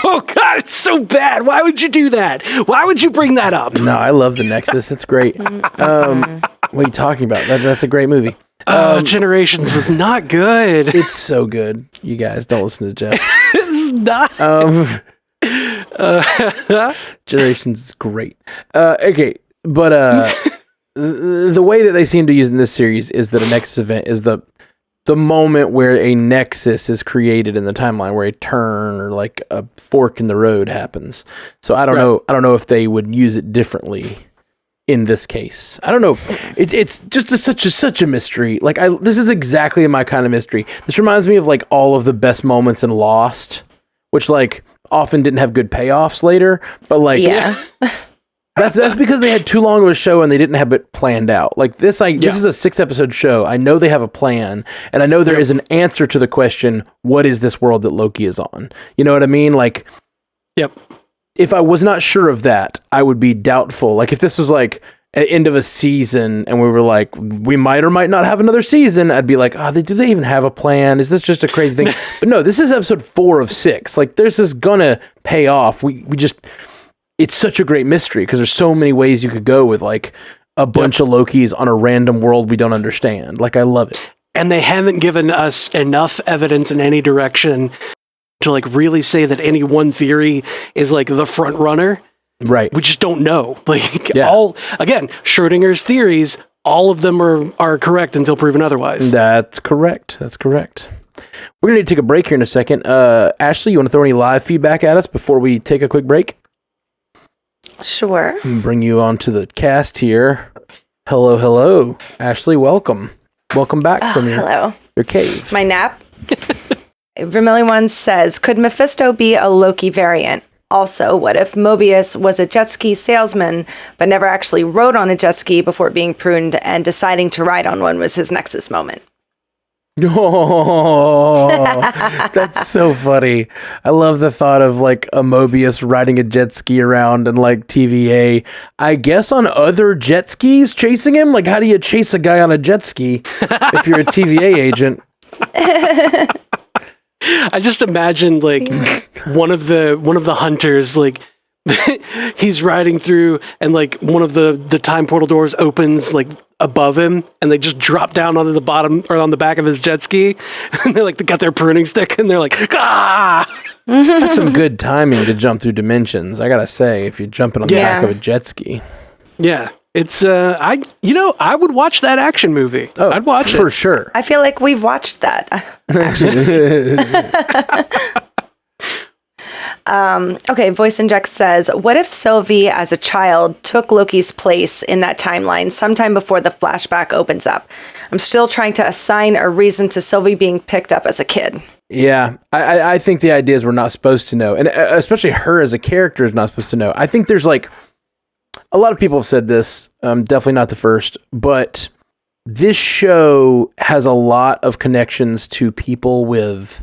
Oh God, it's so bad. Why would you do that? Why would you bring that up? No, I love the Nexus. It's great. What are you talking about? That's a great movie. Generations was not good. It's so good. You guys don't listen to Jeff. It's not. Generations is great. Okay, but the way that they seem to use in this series is that a Nexus event is the moment where a nexus is created in the timeline, where a turn or like a fork in the road happens. So I don't know. I don't know if they would use it differently in this case. I don't know. It's just such a mystery. Like this is exactly my kind of mystery. This reminds me of like all of the best moments in Lost, which like often didn't have good payoffs later. But like That's because they had too long of a show and they didn't have it planned out. Like this is a 6-episode show. I know they have a plan, and I know there is an answer to the question, what is this world that Loki is on? You know what I mean? Like, if I was not sure of that, I would be doubtful. Like if this was like at end of a season and we were like, we might or might not have another season, I'd be like, do they even have a plan? Is this just a crazy thing? But no, this is episode 4 of 6. Like this is gonna pay off. We just... It's such a great mystery because there's so many ways you could go with like a bunch of Lokis on a random world we don't understand. Like, I love it. And they haven't given us enough evidence in any direction to like really say that any one theory is like the front runner. Right. We just don't know. Like Yeah. again, Schrodinger's theories, all of them are correct until proven otherwise. That's correct. We're going to take a break here in a second. Ashley, you want to throw any live feedback at us before we take a quick break? Sure. Bring you onto the cast here. Hello. Ashley, welcome. Welcome back from your cave. My nap. Vermilion One says, could Mephisto be a Loki variant? Also, what if Mobius was a jet ski salesman, but never actually rode on a jet ski before being pruned, and deciding to ride on one was his Nexus moment? Oh, that's so funny. I love the thought of like a Mobius riding a jet ski around and like TVA, I guess on other jet skis chasing him. Like, how do you chase a guy on a jet ski if you're a TVA agent? I just imagine like one of the hunters, like he's riding through and like one of the time portal doors opens like above him and they just drop down onto the bottom or on the back of his jet ski and they got their pruning stick and they're like, ah! That's some good timing to jump through dimensions. I gotta say, if you're jumping on the back of a jet ski. Yeah. It's I would watch that action movie. Oh, I'd watch it for sure. I feel like we've watched that. Okay, Voice Inject says, what if Sylvie as a child took Loki's place in that timeline sometime before the flashback opens up? I'm still trying to assign a reason to Sylvie being picked up as a kid. Yeah, I think the idea is we're not supposed to know. And especially her as a character is not supposed to know. I think there's like, a lot of people have said this, definitely not the first, but this show has a lot of connections to people with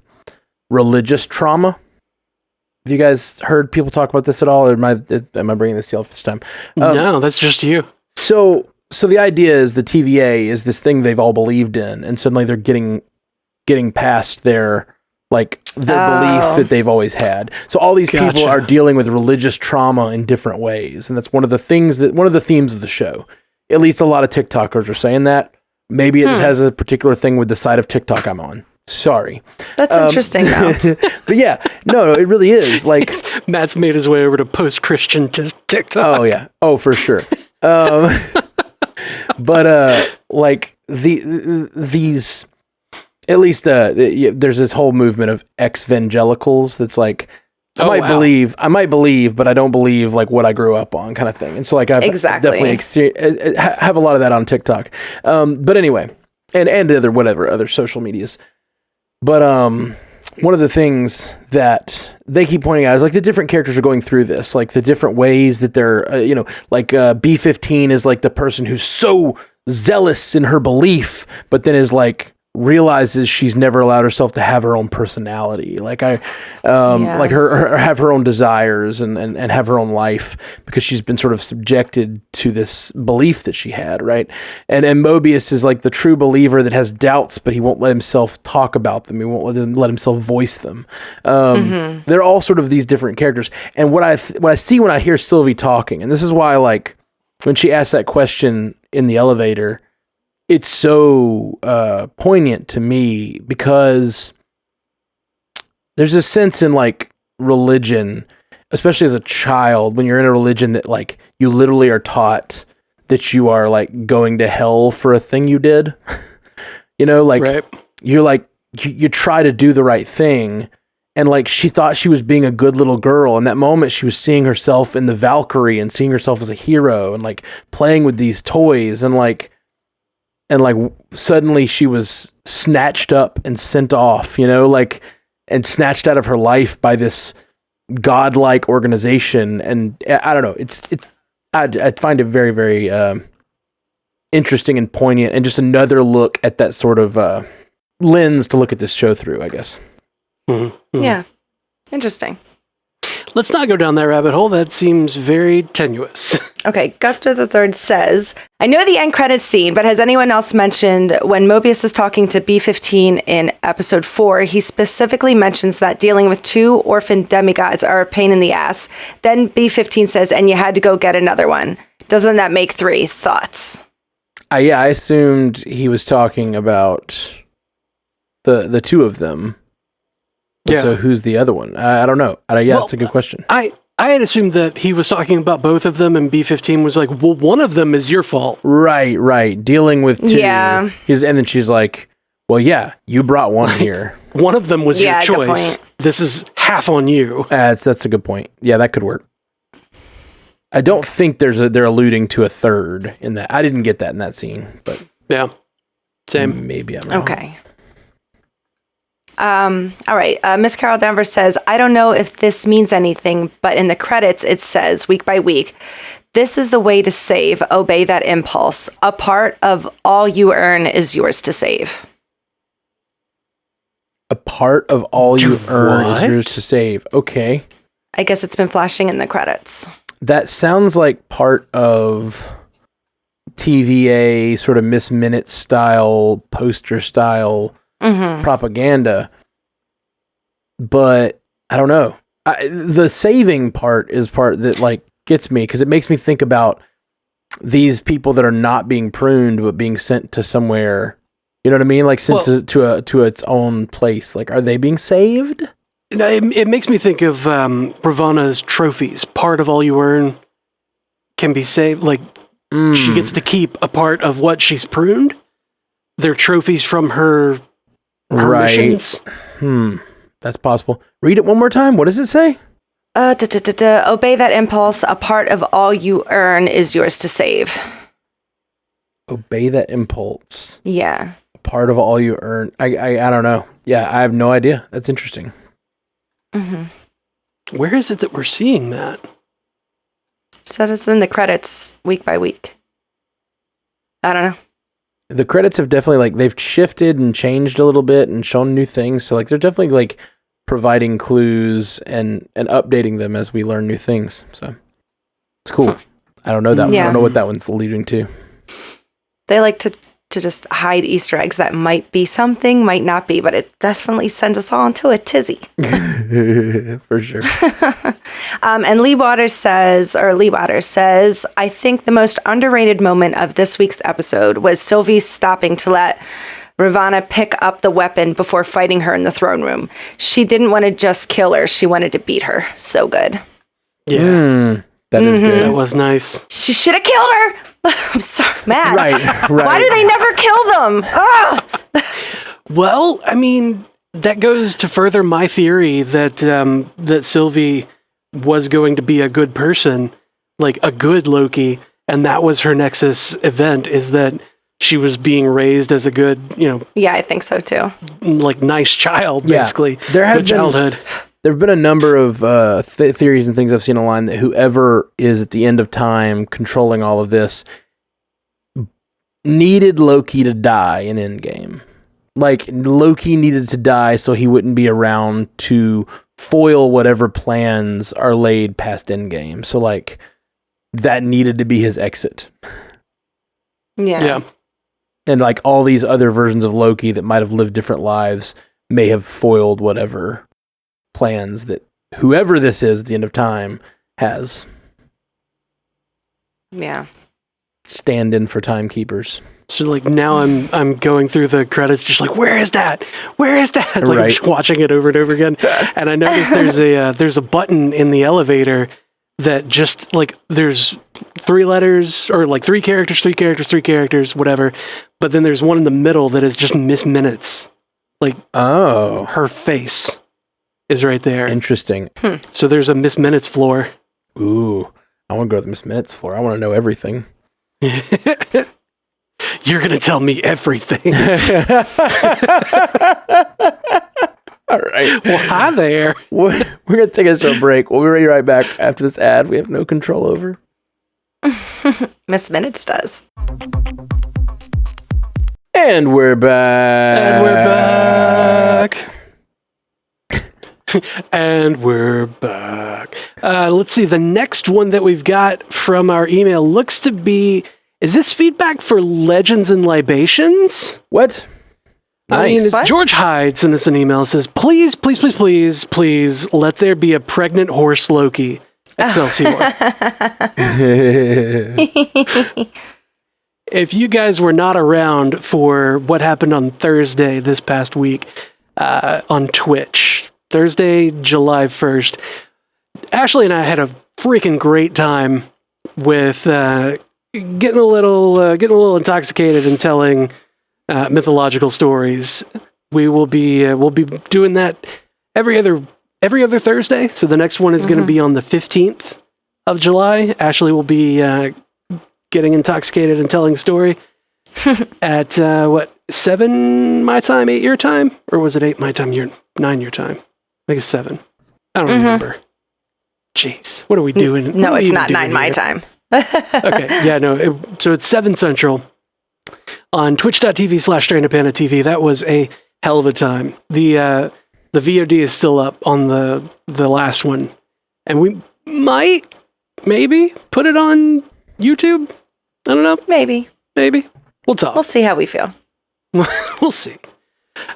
religious trauma. Have you guys heard people talk about this at all, or am I bringing this to you this time? No, that's just you. So the idea is the TVA is this thing they've all believed in, and suddenly they're getting past their belief that they've always had. So all these people are dealing with religious trauma in different ways, and that's one of the themes of the show. At least a lot of TikTokers are saying that. Maybe it just has a particular thing with the side of TikTok I'm on. Sorry. That's interesting, though. But yeah, no, it really is. Like, Matt's made his way over to post-Christian TikTok. Oh yeah. Oh, for sure. But like these, at least there's this whole movement of ex-evangelicals that's like, I might believe, but I don't believe like what I grew up on, kind of thing. And so like I've definitely have a lot of that on TikTok. But anyway, and other social medias. But one of the things that they keep pointing out is like the different characters are going through this, like the different ways that they're, B-15 is like the person who's so zealous in her belief, but then is like realizes she's never allowed herself to have her own personality, like her have her own desires and have her own life because she's been sort of subjected to this belief that she had, right? And Mobius is like the true believer that has doubts, but he won't let himself talk about them. He won't let himself voice them. They're all sort of these different characters. And what I see when I hear Sylvie talking, and this is why like when she asked that question in the elevator, it's so poignant to me because there's a sense in like religion, especially as a child, when you're in a religion that like you literally are taught that you are like going to hell for a thing you did. Right. You're like, you try to do the right thing. And like she thought she was being a good little girl. In that moment, she was seeing herself in the Valkyrie and seeing herself as a hero and like playing with these toys and suddenly she was snatched up and sent off, and snatched out of her life by this godlike organization. And I don't know, I find it very, very interesting and poignant, and just another look at that sort of lens to look at this show through, I guess. Mm-hmm. Yeah. Interesting. Let's not go down that rabbit hole. That seems very tenuous. Okay, Gusto the Third says, I know the end credits scene, but has anyone else mentioned when Mobius is talking to B-15 in episode 4, he specifically mentions that dealing with 2 orphan demigods are a pain in the ass. Then B-15 says, and you had to go get another one. Doesn't that make 3 thoughts? Yeah, I assumed he was talking about the 2 of them. Yeah. So who's the other one? I don't know. That's a good question. I had assumed that he was talking about both of them, and B-15 was like, well, one of them is your fault. Right. Dealing with 2. Yeah. And then she's like, well, yeah, you brought one here. One of them was your Yeah, good choice. point. This is half on you. That's a good point. Yeah, that could work. I don't think they're alluding to a third in that. I didn't get that in that scene, but Yeah. Same. maybe I'm wrong. Okay. All right. Miss Carol Denver says, I don't know if this means anything, but in the credits it says, week by week, this is the way to save. Obey that impulse. A part of all you earn is yours to save. A part of all you earn is what? yours to save. Okay. I guess it's been flashing in the credits. That sounds like part of TVA sort of Miss Minute style, poster style propaganda. But I don't know. The saving part is part that like gets me because it makes me think about these people that are not being pruned but being sent to somewhere. You know what I mean? Like to its own place. Like, are they being saved? It makes me think of Ravana's trophies. Part of all you earn can be saved. Like, she gets to keep a part of what she's pruned. They're trophies from her missions. That's possible. Read it one more time. What does it say? Obey that impulse. A part of all you earn is yours to save. Obey that impulse. Yeah. A part of all you earn. I don't know. Yeah, I have no idea. That's interesting. Where is it that we're seeing that? So it's in the credits week by week. I don't know. The credits have definitely like they've shifted and changed a little bit and shown new things. So like they're definitely like providing clues and updating them as we learn new things. So it's cool. I don't know that one. I don't know what that one's leading to. They like to just hide Easter eggs that might be something, might not be, but it definitely sends us all into a tizzy. For sure. And Lee Waters says, I think the most underrated moment of this week's episode was Sylvie stopping to let Ravana pick up the weapon before fighting her in the throne room. She didn't want to just kill her. She wanted to beat her. So good. Yeah. That is good. That was nice. She should have killed her. I'm sorry, Matt. Right. Why do they never kill them? Well, I mean, that goes to further my theory that that Sylvie was going to be a good person, like a good Loki, and that was her Nexus event, is that she was being raised as a good, Yeah, I think so too. like nice child, basically. There have good childhood. There have been a number of theories and things I've seen online that whoever is at the end of time controlling all of this needed Loki to die in Endgame. Like, Loki needed to die so he wouldn't be around to foil whatever plans are laid past Endgame. So, like, that needed to be his exit. Yeah. And, like, all these other versions of Loki that might have lived different lives may have foiled whatever plans that whoever this is at the end of time has. Yeah. Stand in for timekeepers. So like now I'm going through the credits just like, where is that? Where is that? Like Right. just watching it over and over again. And I noticed there's a button in the elevator that just like there's 3 letters or like 3 characters, whatever. But then there's one in the middle that is just Miss Minutes. Like her face is right there. Interesting. So there's a Miss Minutes floor. Ooh, I want to go to the Miss Minutes floor. I want to know everything. You're going to tell me everything. All right. Well, hi there. We're going to take a short break. We'll be right back after this ad we have no control over. Miss Minutes does. And we're back. And we're back. Let's see. The next one that we've got from our email looks to be... Is this feedback for Legends and Libations? What? Nice. I mean, it's George Hyde sent us an email. It says, please, let there be a pregnant horse Loki. Excelsior. If you guys were not around for what happened on Thursday this past week on Twitch, Thursday, July 1st, Ashley and I had a freaking great time with getting a little intoxicated and telling mythological stories. We'll be doing that every other Thursday. So the next one is going to be on the 15th of July. Ashley will be getting intoxicated and telling a story at 7 my time, 8 your time, or was it 8 my time, 9 your time? I think it's 7. I don't remember. Jeez, what are we doing? No, it's not 9 my time. Okay, yeah, no. So it's 7 Central on twitch.tv/StrandedPanda TV. That was a hell of a time. The VOD is still up on the last one, and we might maybe put it on YouTube. I don't know. Maybe We'll talk. We'll see how we feel. We'll see.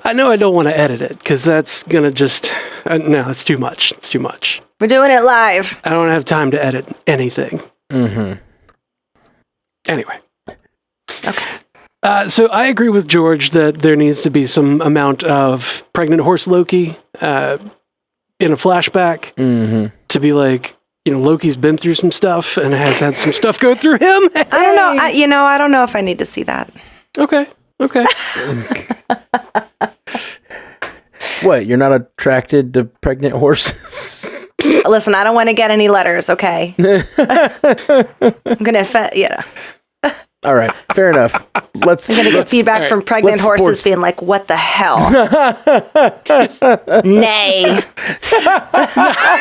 I know I don't want to edit it because that's gonna just no, it's too much. It's too much. We're doing it live. I don't have time to edit anything. Mm-hmm. Anyway. Okay. So I agree with George that there needs to be some amount of pregnant horse Loki in a flashback to be like, Loki's been through some stuff and has had some stuff go through him. I don't know. I don't know if I need to see that. Okay. What? You're not attracted to pregnant horses? Listen, I don't want to get any letters, okay? I'm going to, All right, fair enough. I'm going to get feedback from pregnant horses being like, what the hell? Nay.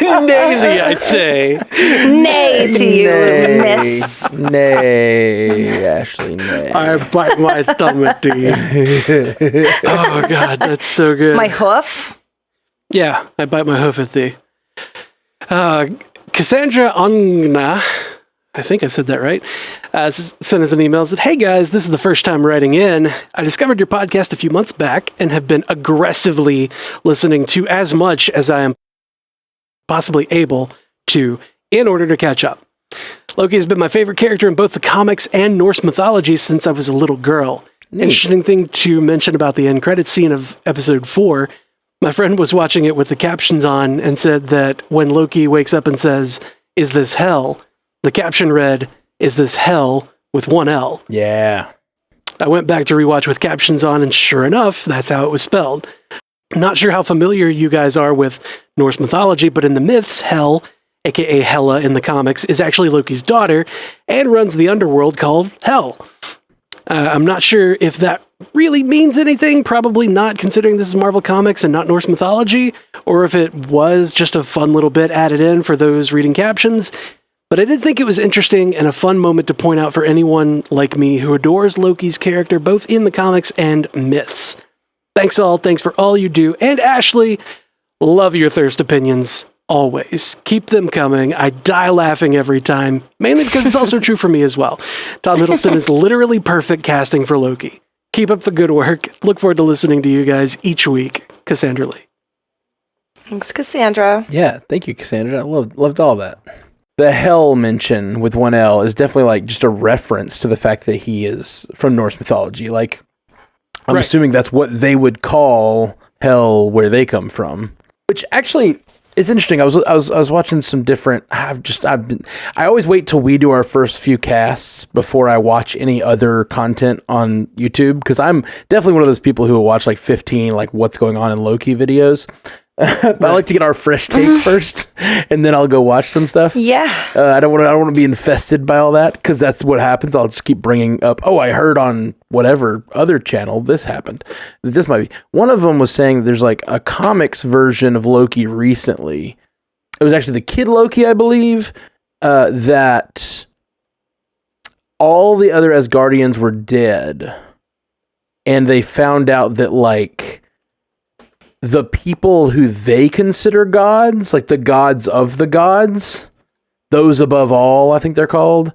Nay, I say. Nay to you, miss. Nay, Ashley, nay. I bite my thumb at thee. Oh, God, that's so good. My hoof? Yeah, I bite my hoof at thee. Cassandra Ongna, I think I said that right, sent us an email and said, "Hey guys, this is the first time writing in. I discovered your podcast a few months back and have been aggressively listening to as much as I am possibly able to in order to catch up. Loki has been my favorite character in both the comics and Norse mythology since I was a little girl. Interesting thing to mention about the end credits scene of episode 4, my friend was watching it with the captions on and said that when Loki wakes up and says, 'Is this hell?' the caption read, 'Is this hell?' with one L. Yeah. I went back to rewatch with captions on, and sure enough, that's how it was spelled. Not sure how familiar you guys are with Norse mythology, but in the myths, Hel, aka Hela in the comics, is actually Loki's daughter and runs the underworld called Hel. I'm not sure if that really means anything, probably not, considering this is Marvel Comics and not Norse mythology, or if it was just a fun little bit added in for those reading captions. But I did think it was interesting and a fun moment to point out for anyone like me who adores Loki's character both in the comics and myths. Thanks all, thanks for all you do, and Ashley, love your thirst opinions, always. Keep them coming. I die laughing every time, mainly because it's also true for me as well. Tom Hiddleston is literally perfect casting for Loki. Keep up the good work. Look forward to listening to you guys each week. Cassandra Lee. Thanks, Cassandra. Yeah, thank you, Cassandra. I loved all that. The Hel mention with one L is definitely like just a reference to the fact that he is from Norse mythology. Like, I'm assuming that's what they would call Hel where they come from. Which actually, it's interesting. I was watching some different. I always wait till we do our first few casts before I watch any other content on YouTube, because I'm definitely one of those people who will watch like 15 like what's going on in Loki videos. But I like to get our fresh take first, and then I'll go watch some stuff. Yeah. I don't want to be infested by all that, because that's what happens. I'll just keep bringing up, oh, I heard on whatever other channel this happened. This might be. One of them was saying there's like a comics version of Loki recently. It was actually the Kid Loki, I believe, that all the other Asgardians were dead, and they found out that like the people who they consider gods, like the gods of the gods, those above all, I think they're called.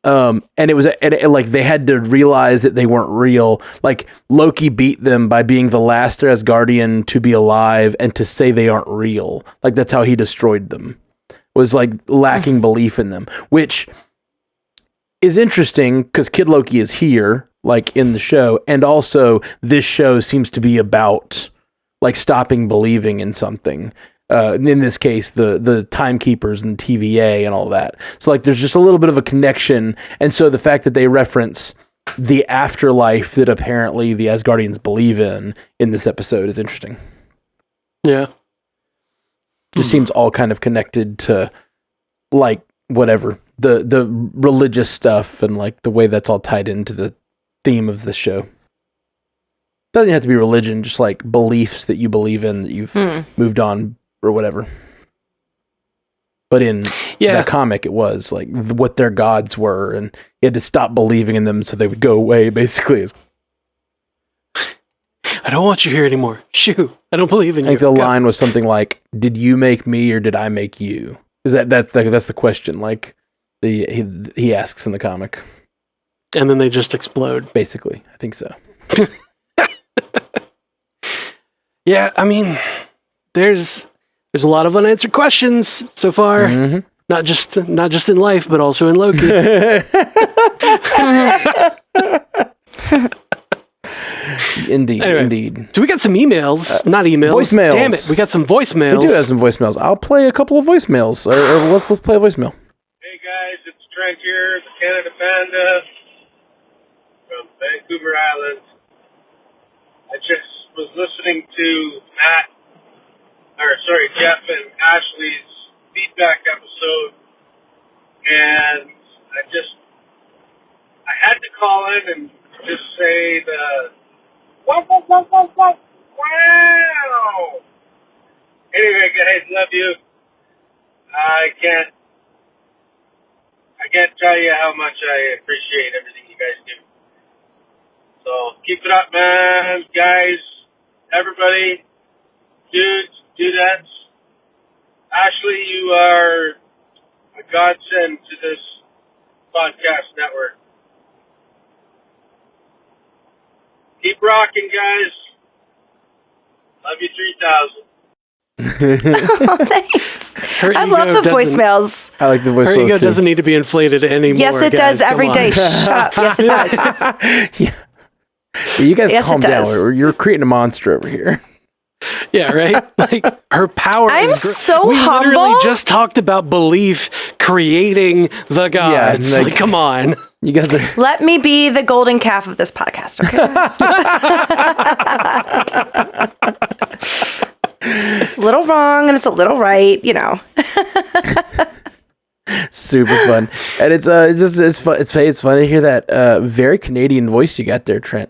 And it was like they had to realize that they weren't real. Like Loki beat them by being the last Asgardian to be alive and to say they aren't real. Like that's how he destroyed them, was like lacking belief in them, which is interesting because Kid Loki is here, like in the show, and also this show seems to be about like stopping believing in something. In this case, the timekeepers and TVA and all that. So like, there's just a little bit of a connection, and so the fact that they reference the afterlife that apparently the Asgardians believe in this episode is interesting. Yeah. Just seems all kind of connected to like whatever the religious stuff and like the way that's all tied into the theme of the show. Doesn't have to be religion, just like beliefs that you believe in that you've moved on or whatever. But in the comic, it was like what their gods were, and you had to stop believing in them so they would go away. Basically, I don't want you here anymore. Shoo! I don't believe in you. I think the line was something like, "Did you make me, or did I make you?" Is that's the question? Like he asks in the comic, and then they just explode. Basically, I think so. Yeah, I mean, there's a lot of unanswered questions so far. Mm-hmm. Not just in life, but also in Loki. Indeed, anyway, indeed. So we got some emails, not emails. Voicemails. Damn it, we got some voicemails. We do have some voicemails. I'll play a couple of voicemails. Or let's play a voicemail. Hey guys, it's Trent here, the Canada Panda from Vancouver Island. I just was listening to Jeff and Ashley's feedback episode, and I had to call in and just say the wow. Anyway, guys, love you. I can't tell you how much I appreciate everything you guys do. So keep it up, man, guys, everybody, dudes, dudettes. Ashley, you are a godsend to this podcast network. Keep rocking, guys. Love you 3,000. Oh, thanks. I love the voicemails. I like the voicemails. Her ego doesn't need to be inflated anymore. Yes, it does every day. Shut up. Yes, it does. Yeah. You guys calm down. You're creating a monster over here. Yeah, right? Like, her power I'm is so we humble. literally just talked about belief creating the gods. Yeah, like, come on. You guys are... Let me be the golden calf of this podcast, okay, guys? A little wrong and it's a little right, you know. Super fun. And it's fun. It's fun to hear that very Canadian voice you got there, Trent.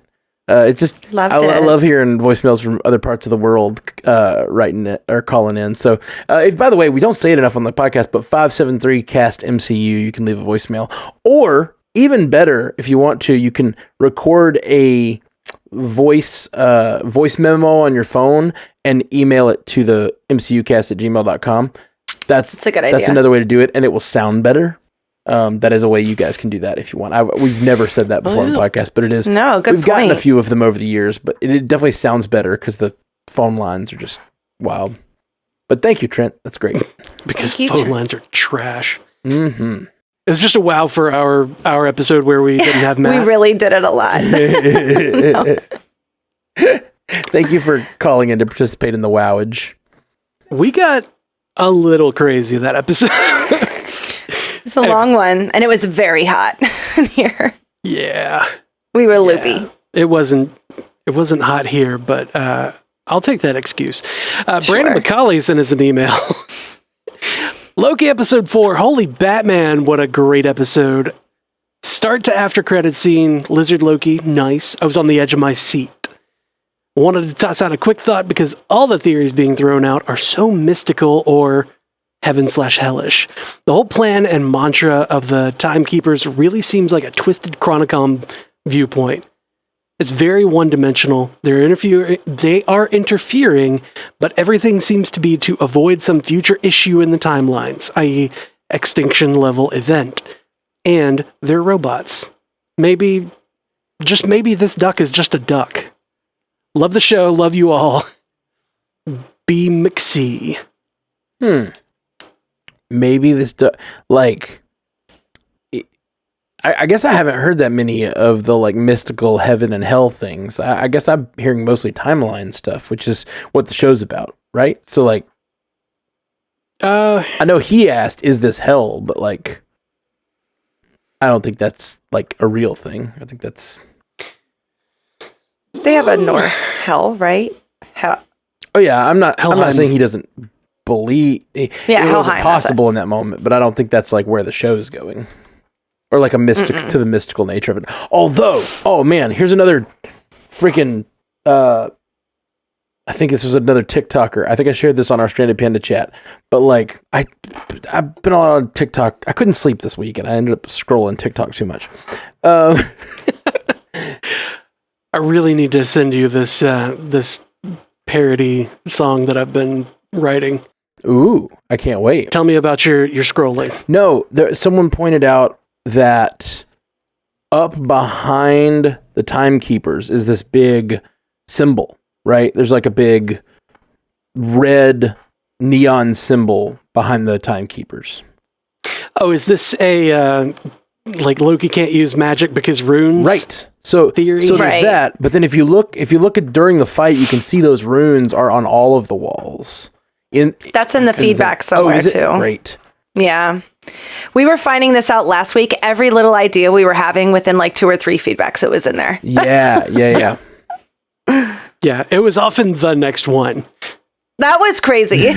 It's just I love hearing voicemails from other parts of the world writing it or calling in. So, if, by the way, we don't say it enough on the podcast, but 573-CAST-MCU, you can leave a voicemail. Or, even better, if you want to, you can record a voice memo on your phone and email it to the mcucast@gmail.com. That's a good idea. That's another way to do it, and it will sound better. That is a way you guys can do that if you want. We've never said that before on the podcast, but it is. No, good We've gotten a few of them over the years, but it definitely sounds better because the phone lines are just wild. But thank you, Trent. That's great. Because phone lines are trash. Mm-hmm. It was just a wow for our episode where we didn't have Matt. We really did it a lot. Thank you for calling in to participate in the wowage. We got a little crazy that episode. It's a long one, and it was very hot in here. Yeah. We were loopy. It wasn't hot here, but I'll take that excuse. Brandon McCauley sent us an email. Loki episode 4. Holy Batman, what a great episode. Start to after credit scene. Lizard Loki, nice. I was on the edge of my seat. Wanted to toss out a quick thought because all the theories being thrown out are so mystical or heaven/hellish. The whole plan and mantra of the timekeepers really seems like a twisted Chronicom viewpoint. It's very one-dimensional. They are interfering, but everything seems to be to avoid some future issue in the timelines, i.e. extinction-level event. And they're robots. Maybe this duck is just a duck. Love the show. Love you all. B. McSee. maybe this I guess I haven't heard that many of the like mystical heaven and hell things. I guess I'm hearing mostly timeline stuff, which is what the show's about, right? So like, I know he asked, "Is this hell?" But like, I don't think that's like a real thing. I think that's They have a Norse hell, right? Hell. Oh yeah, I'm not Helheim. saying he doesn't believe it Yeah, wasn't Helheim, possible in that moment, but I don't think that's like where the show's going. Or like a mystic to the mystical nature of it. Although, oh man, here's another freaking I think this was another TikToker. I think I shared this on our Stranded Panda chat. But like I've been on TikTok. I couldn't sleep this week and I ended up scrolling TikTok too much. I really need to send you this this parody song that I've been writing. Ooh, I can't wait. Tell me about your scrolling. No, someone pointed out that up behind the timekeepers is this big symbol, right? There's like a big red neon symbol behind the timekeepers. Oh, is this a like Loki can't use magic because runes? Right. So Theory. so there's Right. that, but then if you look at during the fight, you can see those runes are on all of the walls. That's in the feedback somewhere is it? too. Great. Yeah. We were finding this out last week. Every little idea we were having within like 2 or 3 feedbacks, it was in there. Yeah. Yeah, it was often the next one. That was crazy.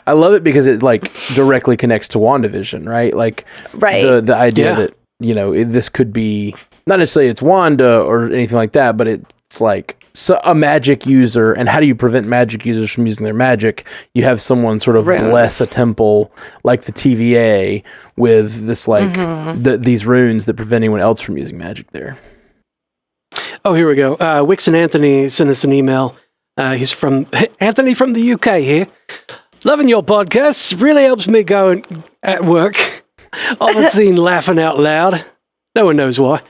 I love it because it like directly connects to WandaVision, right? Like Right. the idea Yeah. that, this could be not necessarily it's Wanda or anything like that, but it's like a magic user. And how do you prevent magic users from using their magic? You have someone sort of Runes. bless a temple like the TVA with this like these runes that prevent anyone else from using magic there. Oh, here we go. Wixon Anthony sent us an email. He's from Anthony from the UK here. Loving your podcasts. Really helps me go at work. Often seen laughing out loud. No one knows why.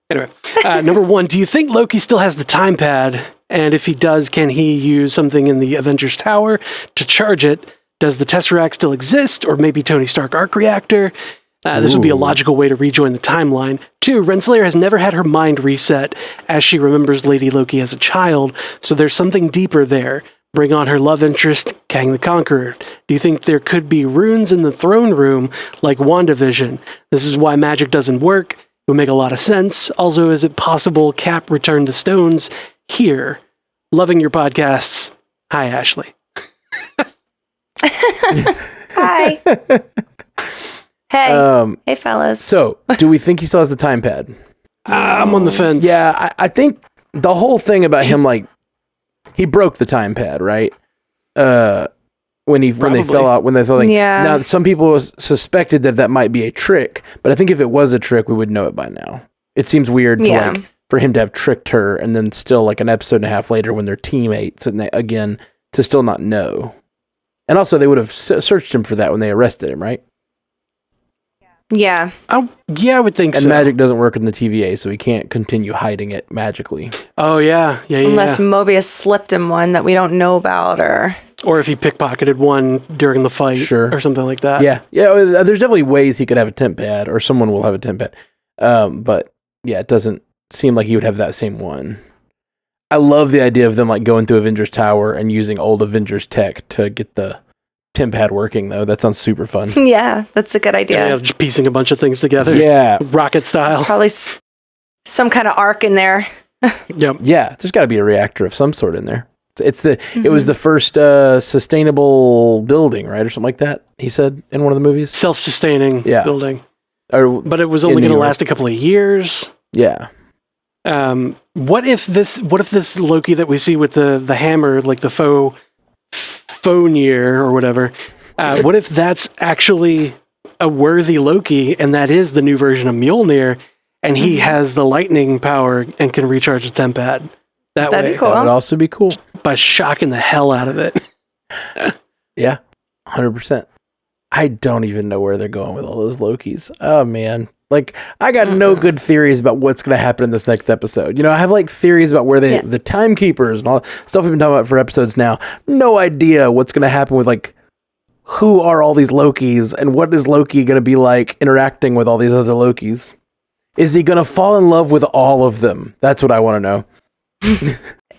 Anyway, number 1, do you think Loki still has the time pad? And if he does, can he use something in the Avengers Tower to charge it? Does the Tesseract still exist? Or maybe Tony Stark arc reactor? This would be a logical way to rejoin the timeline. 2, Renslayer has never had her mind reset as she remembers Lady Loki as a child, so there's something deeper there. Bring on her love interest, Kang the Conqueror. Do you think there could be runes in the throne room like WandaVision? This is why magic doesn't work. It would make a lot of sense. Also, is it possible Cap returned the stones here? Loving your podcasts. Hi, Ashley. Hi. Hey. Hey, fellas. So, do we think he still has the time pad? I'm on the fence. Yeah, I think the whole thing about him, like, he broke the time pad, right? When they fell out, when they fell like, Yeah. Now, some people suspected that might be a trick, but I think if it was a trick, we would know it by now. It seems weird to, Yeah. like, for him to have tricked her and then still, like, an episode and a half later when they're teammates and again, to still not know. And also, they would have searched him for that when they arrested him, right? Yeah. Yeah, I would think And so. magic doesn't work in the TVA, so he can't continue hiding it magically. Oh, yeah. Unless Mobius slipped him one that we don't know about, or Or if he pickpocketed one during the fight Sure. or something like that. Yeah. There's definitely ways he could have a temp pad, or someone will have a temp pad. But yeah, it doesn't seem like he would have that same one. I love the idea of them like going through Avengers Tower and using old Avengers tech to get the temp pad working, though. That sounds super fun. yeah, that's a good idea. Yeah, just piecing a bunch of things together. Yeah. Rocket style. Probably some kind of arc in there. Yep. Yeah. There's got to be a reactor of some sort in there. It was the first sustainable building, right, or something like that. He said in one of the movies. Self-sustaining Yeah. building. Or, But it was only In New going to York. last a couple of years. yeah. What if this Loki that we see with the hammer, like the Fönir or whatever, what if that's actually a worthy Loki and that is the new version of Mjolnir and he has the lightning power and can recharge the temp pad? That'd way, be cool. That would also be cool. by shocking the hell out of it. Yeah. 100%. I don't even know where they're going with all those Lokis. Oh, man. Like, I got no good theories about what's going to happen in this next episode. I have like theories about where the timekeepers and all stuff we've been talking about for episodes now. No idea what's going to happen with like who are all these Lokis and what is Loki going to be like interacting with all these other Lokis? Is he going to fall in love with all of them? That's what I want to know.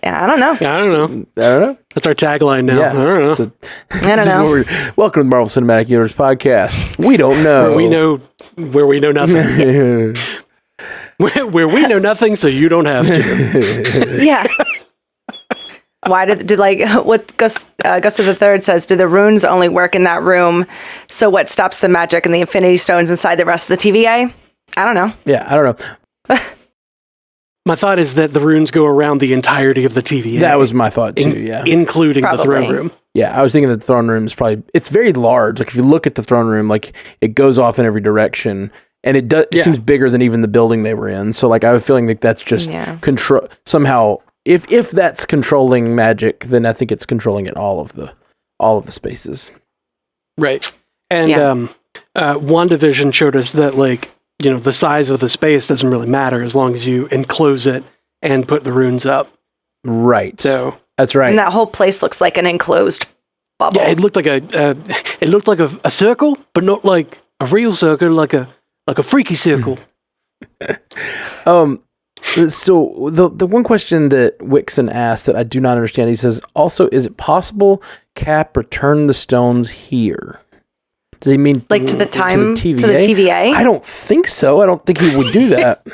Yeah, I don't know. Yeah, I don't know. I don't know. That's our tagline now. Yeah. I don't know. I don't know. Welcome to the Marvel Cinematic Universe podcast. We don't know. Where we know nothing. where we know nothing, so you don't have to. Yeah. Why did like what Gustav the Third says? Do the runes only work in that room? So what stops the magic and the Infinity Stones inside the rest of the TVA? I don't know. Yeah, I don't know. My thought is that the runes go around the entirety of the TVA. That was my thought too. Yeah, including Probably. the throne room. yeah. I was thinking that the throne room is probably it's very large. Like if you look at the throne room, like it goes off in every direction, and it does. It seems bigger than even the building they were in. So like I have a feeling that that's just control somehow. If that's controlling magic, then I think it's controlling it all of the spaces. Right. And WandaVision showed us that like, you know, the size of the space doesn't really matter as long as you enclose it and put the runes up. Right. So that's right. And that whole place looks like an enclosed bubble. yeah, it looked like a circle, but not like a real circle, like a freaky circle. So the one question that Wixon asked that I do not understand, he says, also, is it possible Cap returned the stones here? Does he mean Like to the time, to the to the TVA? I don't think so. I don't think he would do that.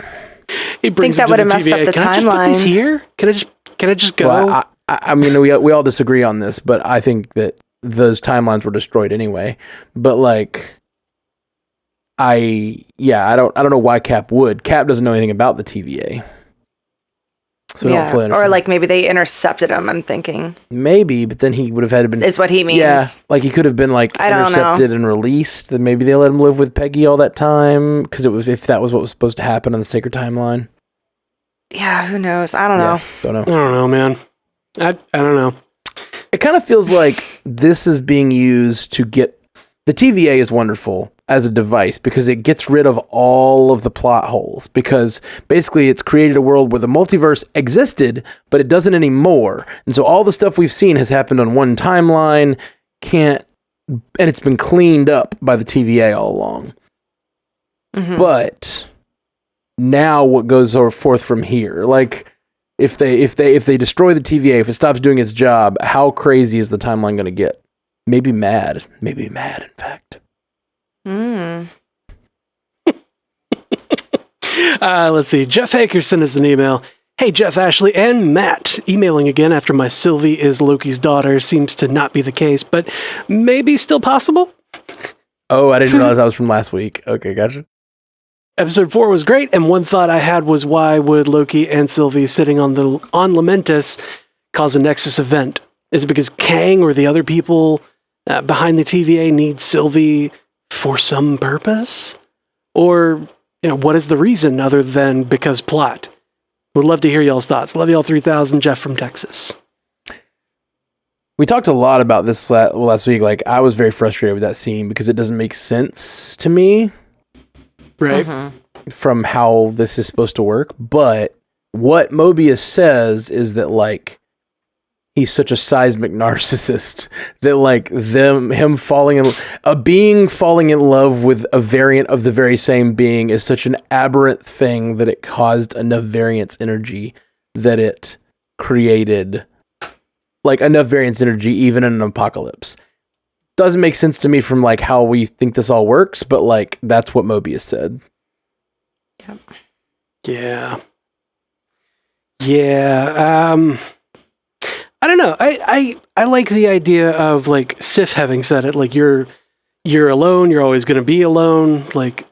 He brings that it to would have the messed TVA. up the Can I just put these timeline? here? Can I just go? Well, I mean, we all disagree on this, but I think that those timelines were destroyed anyway. But like, I don't know why Cap would. Cap doesn't know anything about the TVA. So I don't fully understand. Or like maybe they intercepted him, I'm thinking. Maybe, but then he would have had to been Is what he means. Yeah, like he could have been like I don't intercepted and released. Then maybe they let him live with Peggy all that time because it was if that was what was supposed to happen on the Sacred Timeline. Yeah, who knows? I don't know. Don't know. I don't know, man. I don't know. It kind of feels like this is being used to get the TVA is wonderful as a device because it gets rid of all of the plot holes because basically it's created a world where the multiverse existed, but it doesn't anymore. And so all the stuff we've seen has happened on one timeline, and it's been cleaned up by the TVA all along. Mhm. But now what goes forth from here? Like if they destroy the TVA, if it stops doing its job, how crazy is the timeline going to get? Maybe mad, in fact. Let's see. Jeff Haker sent us an email. Hey, Jeff, Ashley, and Matt. Emailing again after my Sylvie is Loki's daughter seems to not be the case, but maybe still possible? Oh, I didn't realize that was from last week. Okay, gotcha. Episode 4 was great, and one thought I had was why would Loki and Sylvie sitting on Lamentus cause a Nexus event? Is it because Kang or the other people behind the TVA need Sylvie for some purpose? Or, you know, what is the reason other than because plot? Would love to hear y'all's thoughts. Love y'all 3000, Jeff from Texas. We talked a lot about this last week. Like, I was very frustrated with that scene because it doesn't make sense to me. Right? From how this is supposed to work. But what Mobius says is that, like, he's such a seismic narcissist that like a being falling in love with a variant of the very same being is such an aberrant thing that it caused enough variance energy that it created like enough variance energy even in an apocalypse. Doesn't make sense to me from like how we think this all works, but like that's what Mobius said. Yep. Yeah. Yeah. I don't know. I like the idea of like Sif having said it. Like you're alone. You're always going to be alone. Like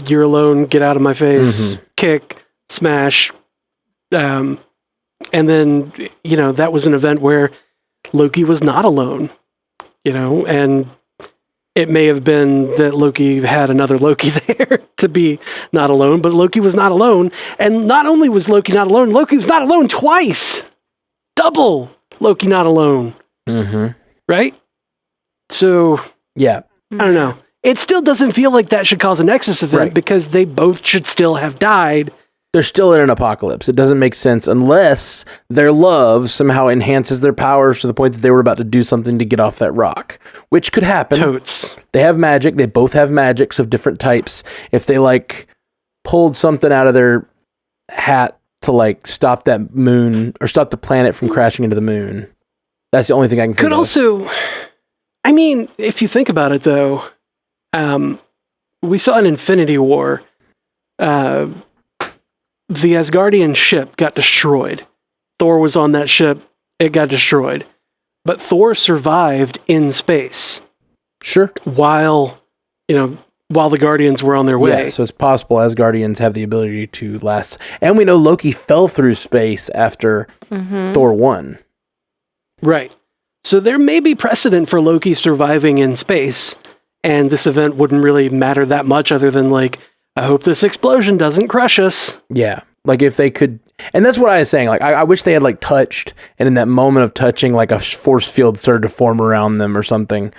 you're alone. Get out of my face. Kick. Smash. And then you know that was an event where Loki was not alone. You know, and it may have been that Loki had another Loki there to be not alone, but Loki was not alone. And not only was Loki not alone, Loki was not alone twice. Double Loki not alone. Right? So, yeah. I don't know. It still doesn't feel like that should cause a Nexus event because they both should still have died they're still in an apocalypse. It doesn't make sense unless their love somehow enhances their powers to the point that they were about to do something to get off that rock, which could happen. Totes. They have magic. They both have magics of different types. If they like pulled something out of their hat to like stop that moon or stop the planet from crashing into the moon, that's the only thing I can think Could of. also, I mean, if you think about it though, we saw in Infinity War, the Asgardian ship got destroyed. Thor was on that ship. It got destroyed. But Thor survived in space. Sure. While the Guardians were on their way. Yeah, so it's possible Asgardians have the ability to last. And we know Loki fell through space after Thor won. Right. So there may be precedent for Loki surviving in space, and this event wouldn't really matter that much other than, like, I hope this explosion doesn't crush us. Yeah. Like if they could, and that's what I was saying. Like I wish they had like touched, and in that moment of touching, like a force field started to form around them or something.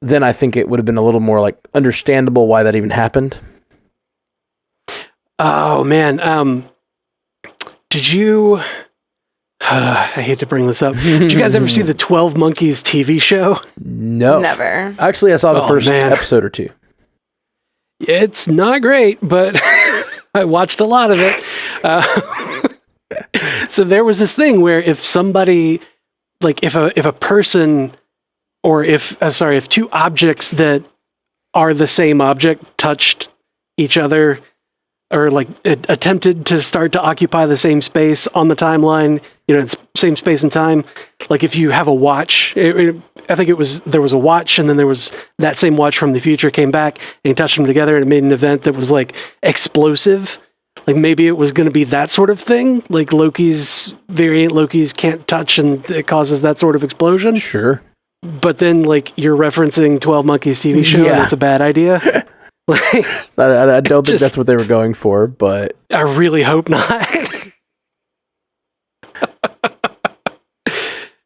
Then I think it would have been a little more like understandable why that even happened. Oh man, did you? I hate to bring this up. Did you guys ever see the 12 Monkeys TV show? No, Never. Actually, I saw the first episode or two. It's not great, but I watched a lot of it. So there was this thing where if somebody, like if a person, or if two objects that are the same object touched each other, or like attempted to start to occupy the same space on the timeline, it's same space and time. Like if you have a watch, I think there was a watch, and then there was that same watch from the future came back and he touched them together, and it made an event that was like explosive. Like maybe it was going to be that sort of thing. Like Loki's can't touch, and it causes that sort of explosion. Sure. But then like you're referencing 12 Monkeys TV show, and it's a bad idea. Like, I don't think that's what they were going for, but I really hope not.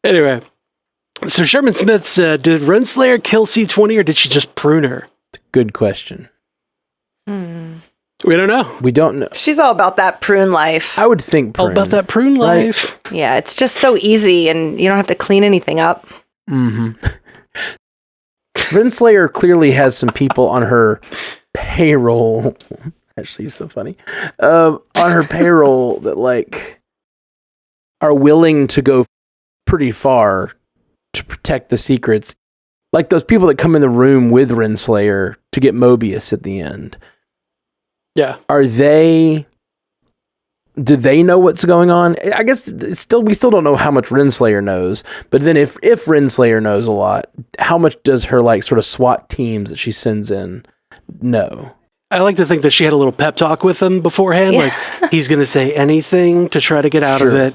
Anyway, so Sherman Smith said, did Renslayer kill C20 or did she just prune her? Good question. We don't know. We don't know. She's all about that prune life. I would think prune. All about that prune life. Right? Yeah, it's just so easy, and you don't have to clean anything up. Mm-hmm. Renslayer clearly has some people on her payroll. Actually, so funny. On her payroll that like are willing to go pretty far to protect the secrets. Like those people that come in the room with Renslayer to get Mobius at the end. Yeah. Do they know what's going on? I guess we still don't know how much Renslayer knows. But then if Renslayer knows a lot, how much does her like sort of SWAT teams that she sends in know? I like to think that she had a little pep talk with him beforehand. Yeah. Like he's going to say anything to try to get out of it.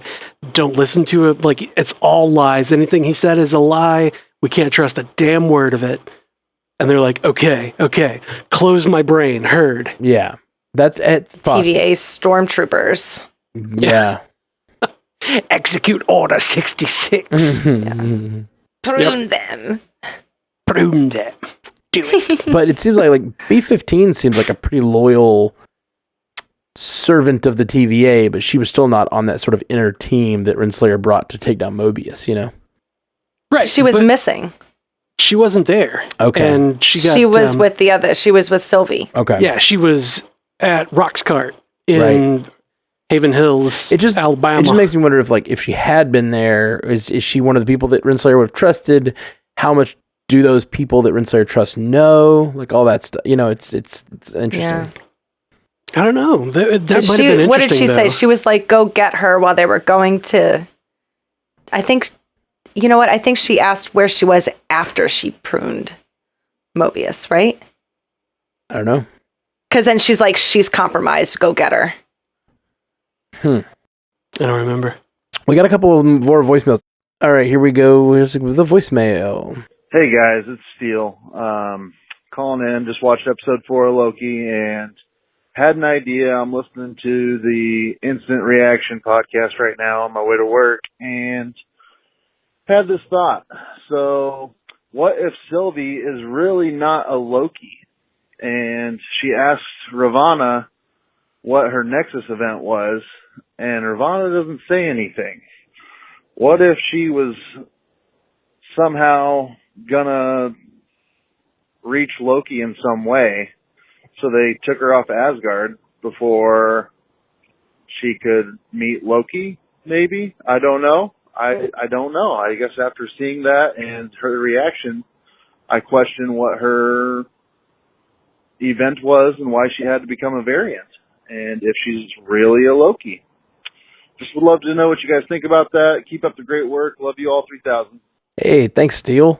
Don't listen to it. Like it's all lies. Anything he said is a lie. We can't trust a damn word of it. And they're like, okay. Close my brain. Heard. Yeah. It's possible. TVA stormtroopers. Yeah. Execute Order 66. Prune them. Prune them. Do it. But it seems like B-15 seems like a pretty loyal servant of the TVA, but she was still not on that sort of inner team that Renslayer brought to take down Mobius, Right. She was missing. She wasn't there. Okay. And she was with the other. She was with Sylvie. Okay. Yeah, she was at Roxcart in Haven Hills, Alabama. It just makes me wonder if she had been there, is she one of the people that Renslayer would have trusted? How much do those people that Renslayer trusts know? Like all that stuff. It's interesting. Yeah. I don't know. That might have been interesting. What did she say? She was like, go get her while they were going to... I think... You know what? I think she asked where she was after she pruned Mobius, right? I don't know. Because then she's like, she's compromised. Go get her. I don't remember. We got a couple of more voicemails. All right, here we go. Here's the voicemail. Hey guys, it's Steele. Calling in, just watched episode 4 of Loki and had an idea. I'm listening to the Instant Reaction podcast right now on my way to work and had this thought. So what if Sylvie is really not a Loki? And she asks Ravonna what her Nexus event was, and Ravonna doesn't say anything. What if she was somehow gonna reach Loki in some way, so they took her off Asgard before she could meet Loki, maybe? I don't know. I don't know. I guess after seeing that and her reaction, I question what her event was and why she had to become a variant, and if she's really a Loki. Just would love to know what you guys think about that. Keep up the great work. Love you all 3,000. Hey, thanks, Steele.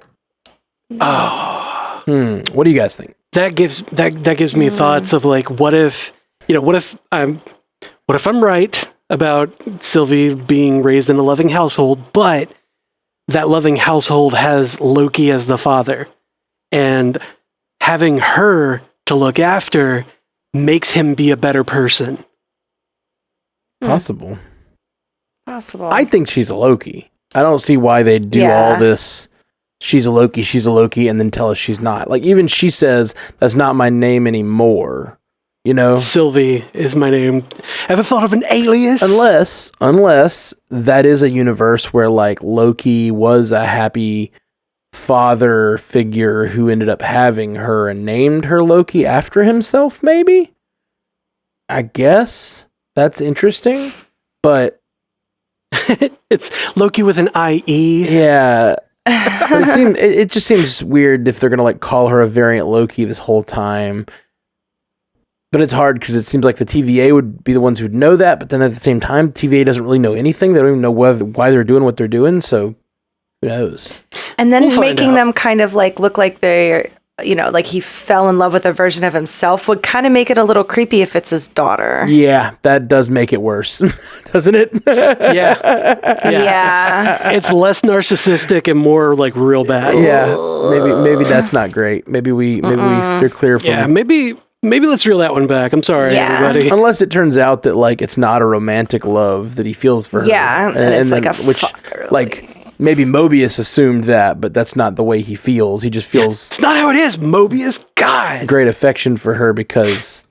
What do you guys think? That gives me thoughts of like, what if I'm right about Sylvie being raised in a loving household, but that loving household has Loki as the father, and having her to look after makes him be a better person. Possible. Possible. I think she's a Loki. I don't see why they do all this. She's a Loki, and then tell us she's not. Like, even she says, that's not my name anymore. You know? Sylvie is my name. Ever thought of an alias? Unless that is a universe where, like, Loki was a happy father figure who ended up having her and named her Loki after himself, maybe? I guess. That's interesting. But it's Loki with an IE. Yeah. But it just seems weird if they're going to like call her a variant Loki this whole time. But it's hard because it seems like the TVA would be the ones who'd know that, but then at the same time, TVA doesn't really know anything. They don't even know why they're doing what they're doing, so who knows? And then making them kind of like look like they're, like he fell in love with a version of himself would kind of make it a little creepy if it's his daughter. Yeah, that does make it worse, doesn't it? Yeah. It's less narcissistic and more like real bad. Yeah, maybe that's not great. Maybe we steer clear from. Yeah, maybe let's reel that one back. I'm sorry, everybody. Unless it turns out that like it's not a romantic love that he feels for her. Yeah, and it's like a fucker, like maybe Mobius assumed that, but that's not the way he feels. He just feels it's not how it is. Mobius, God, great affection for her because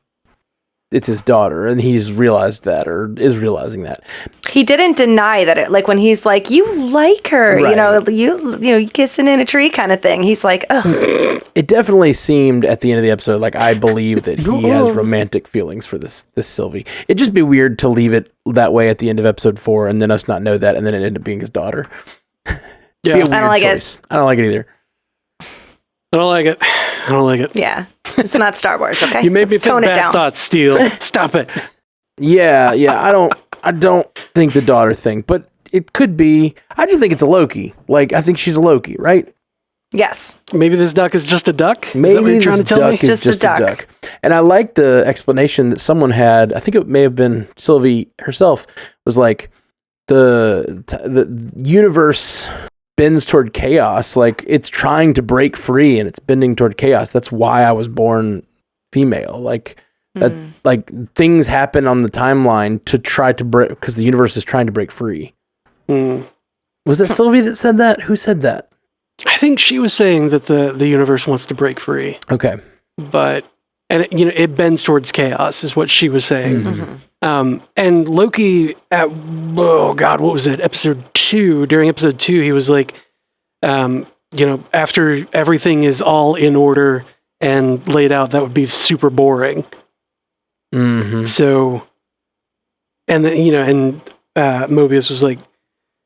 it's his daughter, and he's realized that, or is realizing that. He didn't deny that. It like when he's like, "You like her," right. you kissing in a tree kind of thing. He's like, "Ugh." It definitely seemed at the end of the episode like I believe that he has romantic feelings for this Sylvie. It'd just be weird to leave it that way at the end of episode 4, and then us not know that, and then it end up being his daughter. Yeah, I don't like it. I don't like it either. Yeah, it's not Star Wars. Okay, you made me tone think it bad down. thoughts, Steele. Stop it. Yeah. I don't think the daughter thing, but it could be. I just think it's a Loki. Like, I think she's a Loki, right? Yes. Maybe this duck is just a duck. Maybe is that what you're trying to this tell duck me? is just a duck. And I like the explanation that someone had. I think it may have been Sylvie herself. Was like the universe bends toward chaos. Like, it's trying to break free and it's bending toward chaos. That's why I was born female. Like that. Like, things happen on the timeline to try to break because the universe is trying to break free. Was it Sylvie that said that? Who said that? I think she was saying that the universe wants to break free. Okay. But it bends towards chaos is what she was saying. And Loki what was it? Episode 2, during episode 2, he was like, after everything is all in order and laid out, that would be super boring. So, and then, Mobius was like,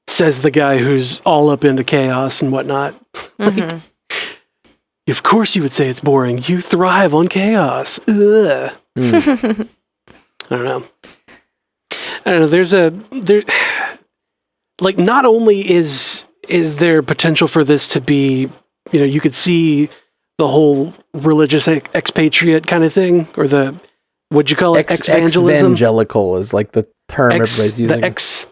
says the guy who's all up into chaos and whatnot. Like, of course you would say it's boring. You thrive on chaos. Ugh. I don't know. Like, not only is there potential for this to be, you could see the whole religious expatriate kind of thing, or what'd you call it? Evangelism? Evangelical is like the term everybody's using. The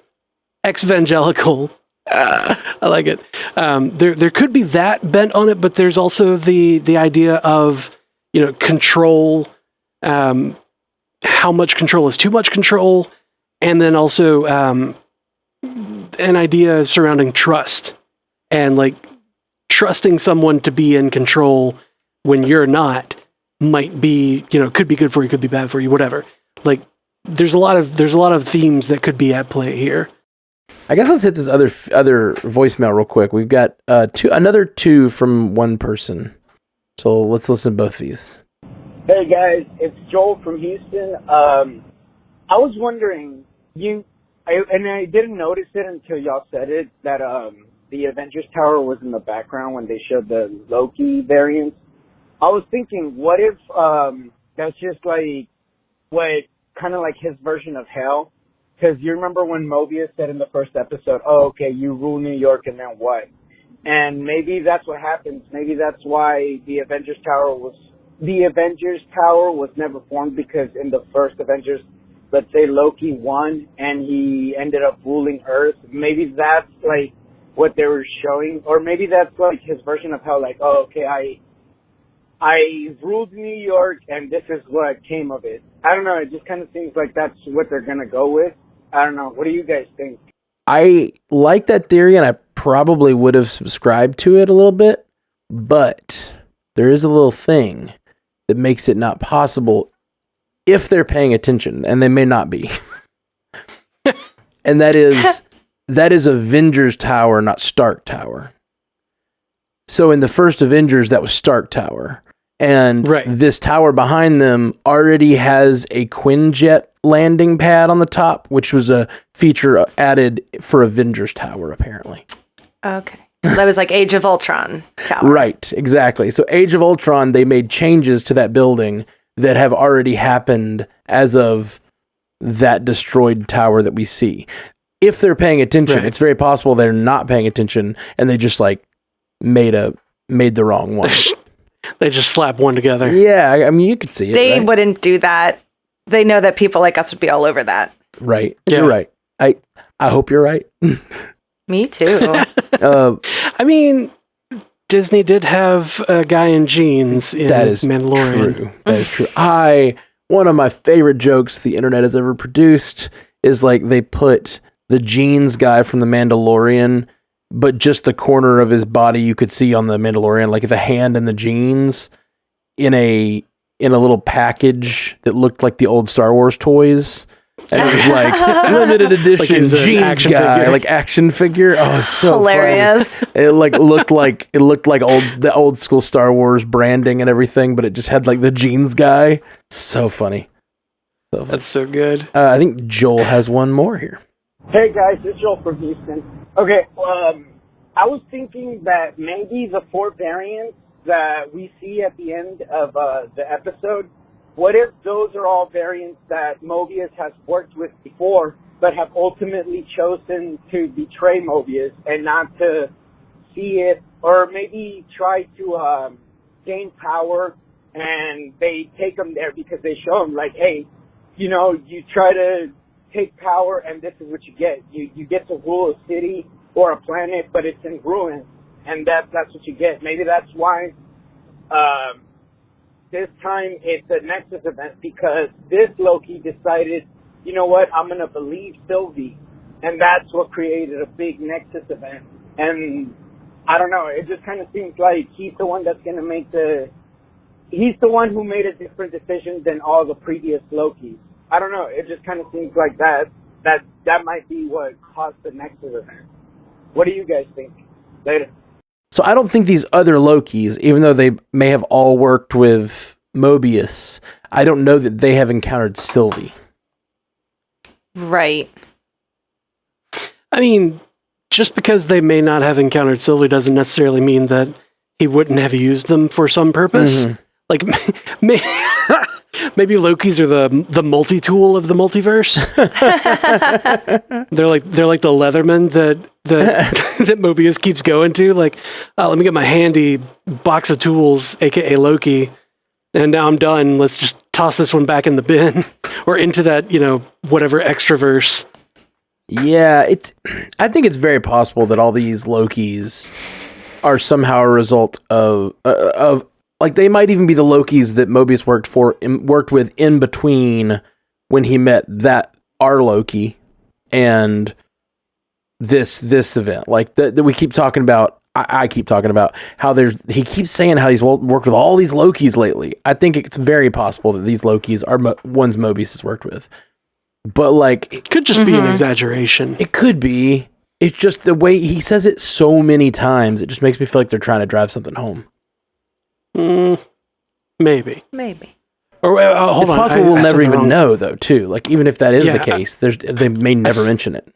ex-evangelical. I like it. There could be that bent on it, but there's also the idea of, control, how much control is too much control, and then also an idea surrounding trust and like trusting someone to be in control when you're not might be, could be good for you, could be bad for you, whatever. Like, there's a lot of themes that could be at play here. I guess let's hit this other voicemail real quick. We've got another two from one person. So let's listen to both these. Hey guys, it's Joel from Houston. I was wondering, I didn't notice it until y'all said it, that the Avengers Tower was in the background when they showed the Loki variants. I was thinking, what if that's just like kind of like his version of hell? Because you remember when Mobius said in the first episode, "Oh, okay, you rule New York, and then what?" And maybe that's what happens. Maybe that's why the Avengers Tower was never formed, because in the first Avengers, let's say Loki won and he ended up ruling Earth. Maybe that's like what they were showing, or maybe that's like his version of hell. Like, oh, okay, I ruled New York, and this is what came of it. I don't know. It just kind of seems like that's what they're gonna go with. I don't know. What do you guys think? I like that theory, and I probably would have subscribed to it a little bit, but there is a little thing that makes it not possible if they're paying attention, and they may not be. And that is Avengers Tower, not Stark Tower. So in the first Avengers, that was Stark Tower. And this tower behind them already has a Quinjet landing pad on the top, which was a feature added for Avengers Tower, apparently. Okay. That was like Age of Ultron Tower. Right, exactly. So Age of Ultron, they made changes to that building that have already happened as of that destroyed tower that we see. If they're paying attention, it's very possible they're not paying attention and they just like made the wrong one. They just slap one together. Yeah, I mean, you could see it. They wouldn't do that. They know that people like us would be all over that. Right. Yeah. You're right. I hope you're right. Me too. I mean, Disney did have a guy in jeans in Mandalorian. True. That is true. One of my favorite jokes the internet has ever produced is like they put the jeans guy from the Mandalorian, but just the corner of his body you could see on the Mandalorian, like the hand and the jeans, in a little package that looked like the old Star Wars toys. And it was like limited edition like jeans guy, figure. Like action figure. Oh, it's so hilarious. Funny. It looked like the old school Star Wars branding and everything, but it just had like the jeans guy. So funny. That's so good. I think Joel has one more here. Hey guys, it's Joel from Houston. Okay, I was thinking that maybe the 4 variants that we see at the end of the episode, what if those are all variants that Mobius has worked with before, but have ultimately chosen to betray Mobius and not to see it, or maybe try to gain power, and they take him there because they show him like, hey, you know, you try to take power and this is what you get. You get to rule a city or a planet, but it's in ruins, and that's what you get. Maybe that's why this time it's a Nexus event, because this Loki decided, you know what, I'm going to believe Sylvie, and that's what created a big Nexus event. And I don't know, it just kind of seems like he's the one that's going to he's the one who made a different decision than all the previous Lokis. I don't know, it just kind of seems like that might be what caused the Nexus event. What do you guys think? Later. So I don't think these other Lokis, even though they may have all worked with Mobius, I don't know that they have encountered Sylvie. Right. I mean, just because they may not have encountered Sylvie doesn't necessarily mean that he wouldn't have used them for some purpose. Mm-hmm. Like, maybe Lokis are the multi-tool of the multiverse. they're like the Leatherman that Mobius keeps going to. Like, let me get my handy box of tools, aka Loki, and now I'm done. Let's just toss this one back in the bin or into that, whatever extraverse. Yeah, I think it's very possible that all these Lokis are somehow a result of like, they might even be the Lokis that Mobius worked with in between when he met our Loki and this event. Like that we keep talking about. I keep talking about how he keeps saying how he's worked with all these Lokis lately. I think it's very possible that these Lokis are ones Mobius has worked with. But like, It could just be an exaggeration. it could be. It's just the way he says it so many times. It just makes me feel like they're trying to drive something home. Maybe. Or hold It's on. possible we'll never even know, though, too. Like, even if that is the case, they may never mention it.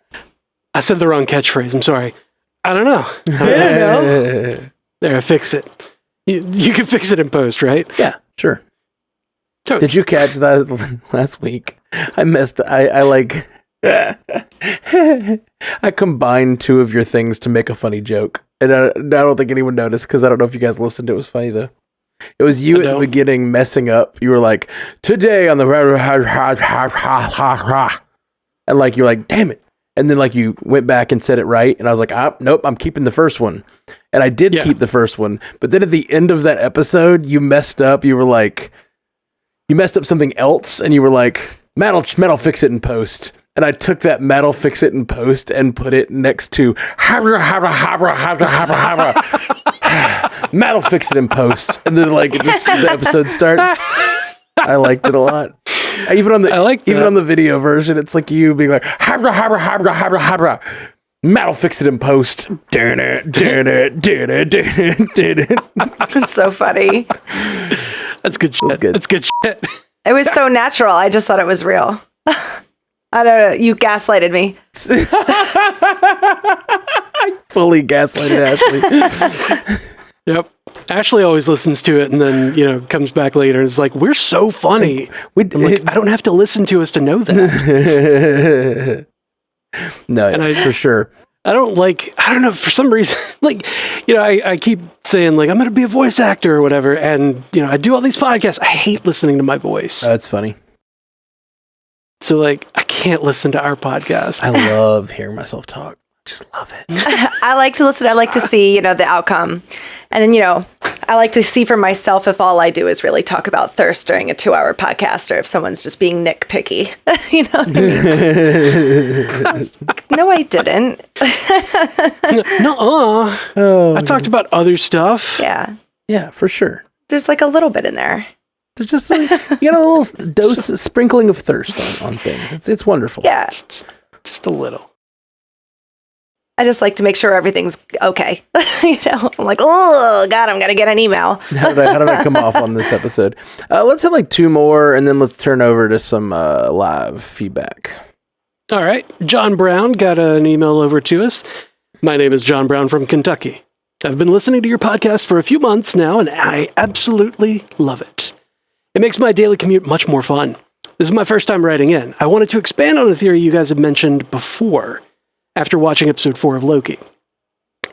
I said the wrong catchphrase. I'm sorry. I don't know. There, I fixed it. You can fix it in post, right? Yeah, sure. Totes. Did you catch that last week? I like... I combined two of your things to make a funny joke. And I don't think anyone noticed, because I don't know if you guys listened. It was funny, though. It was you at the beginning messing up. You were like, today on the... And like, you're like, damn it. And then like you went back and said it right. And I was like, nope, I'm keeping the first one. And I did keep the first one. But then at the end of that episode, you messed up. You were like... You messed up something else. And you were like, Matt'll fix it in post. And I took that Matt'll fix it in post and put it next to Matt'll fix it in post. And then like the episode starts. I liked it a lot. Even on the video version, it's like you being like Matt'll fix it in post. It's so funny. That's good shit. That's good shit. It was so natural. I just thought it was real. I don't know. You gaslighted me. I fully gaslighted Ashley. Yep. Ashley always listens to it and then, comes back later and is like, we're so funny. I don't have to listen to us to know that. No, for sure. I don't know, for some reason, I keep saying, I'm going to be a voice actor or whatever. And, I do all these podcasts. I hate listening to my voice. That's funny. So, I can't listen to our podcast. I love hearing myself talk. Just love it. I like to listen. I like to see, the outcome. And then, I like to see for myself if all I do is really talk about thirst during a 2-hour podcast or if someone's just being nitpicky. You know what I mean? No, I didn't. Nuh-uh. Oh, I talked about other stuff. Yeah. Yeah, for sure. There's a little bit in there. There's just you got a little sprinkling of thirst on things. It's wonderful. Yeah. Just a little. I just like to make sure everything's okay. I'm like, oh, God, I'm going to get an email. How did I come off on this episode? Let's have 2 more, and then let's turn over to some live feedback. All right. John Brown got an email over to us. My name is John Brown from Kentucky. I've been listening to your podcast for a few months now, and I absolutely love it. It makes my daily commute much more fun. This is my first time writing in. I wanted to expand on a theory you guys have mentioned before, after watching episode 4 of Loki.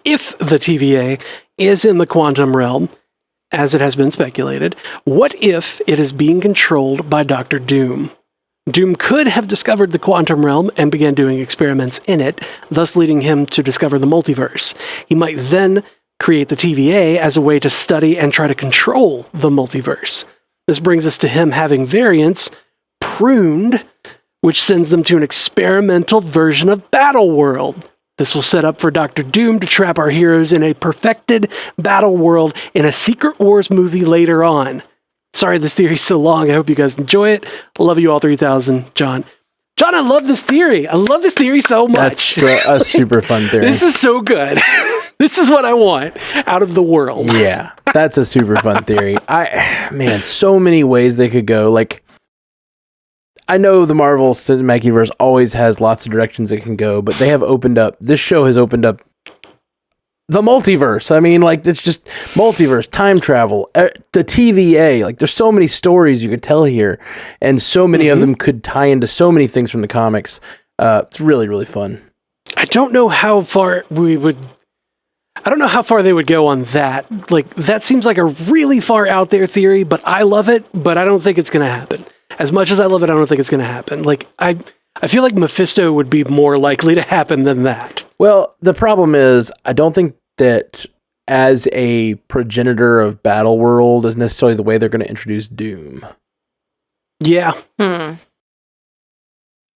If the TVA is in the quantum realm, as it has been speculated, what if it is being controlled by Dr. Doom? Doom could have discovered the quantum realm and began doing experiments in it, thus leading him to discover the multiverse. He might then create the TVA as a way to study and try to control the multiverse. This brings us to him having variants pruned, which sends them to an experimental version of Battle World. This will set up for Dr. Doom to trap our heroes in a perfected Battle World in a Secret Wars movie later on. Sorry this theory's so long. I hope you guys enjoy it. Love you all 3000, John. John, I love this theory. I love this theory so much. That's a super fun theory. This is so good. This is what I want out of the world. Yeah, that's a super fun theory. Man, so many ways they could go. I know the Marvel Cinematic Universe always has lots of directions it can go, but they have opened up, this show has opened up the multiverse. I mean, it's just multiverse, time travel, the TVA. There's so many stories you could tell here, and so many of them could tie into so many things from the comics. It's really, really fun. I don't know how far they would go on that. That seems like a really far out there theory, but I love it, but I don't think it's going to happen. As much as I love it, I don't think it's going to happen. I feel like Mephisto would be more likely to happen than that. Well, the problem is, I don't think that as a progenitor of Battle World is necessarily the way they're going to introduce Doom. Yeah. I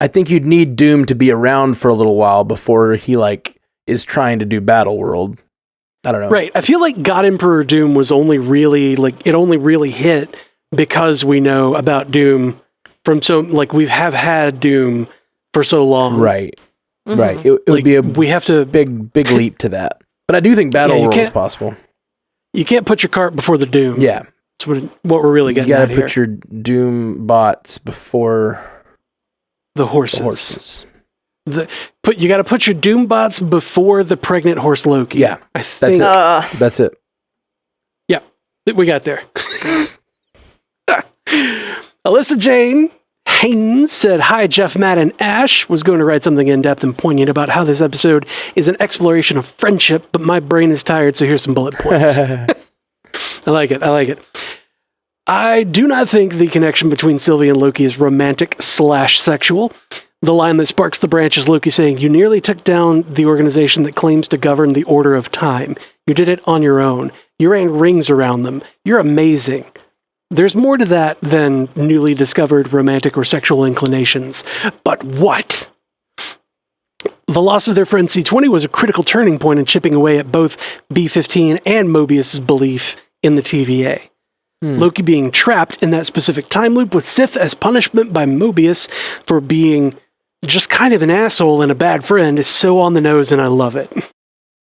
think you'd need Doom to be around for a little while before he is trying to do Battle World. I don't know. Right. I feel like God Emperor Doom was only really it only really hit because we know about Doom from so like we have had Doom for so long. Right. Right. It would be a we have to big leap to that. But I do think Battle you World is can't- possible. You can't put your cart before the Doom. Yeah. That's what we're really You getting got at to here. put your Doom bots before the horses. the horses. You got to put your Doom bots before the pregnant horse Loki. Yeah. I think That's it. Yeah, we got there. Alyssa Jane Haynes said, "Hi, Jeff, Matt, and Ash. Was going to write something in-depth and poignant about how this episode is an exploration of friendship, but my brain is tired, so here's some bullet points." I like it. I do not think the connection between Sylvie and Loki is romantic/sexual. The line that sparks the branch is Loki saying, "You nearly took down the organization that claims to govern the order of time. You did it on your own. You ran rings around them. You're amazing." There's more to that than newly discovered romantic or sexual inclinations. But what? The loss of their friend C20 was a critical turning point in chipping away at both B-15 and Mobius' belief in the TVA. Loki being trapped in that specific time loop with Sif as punishment by Mobius for being just kind of an asshole and a bad friend is so on the nose, and I love it.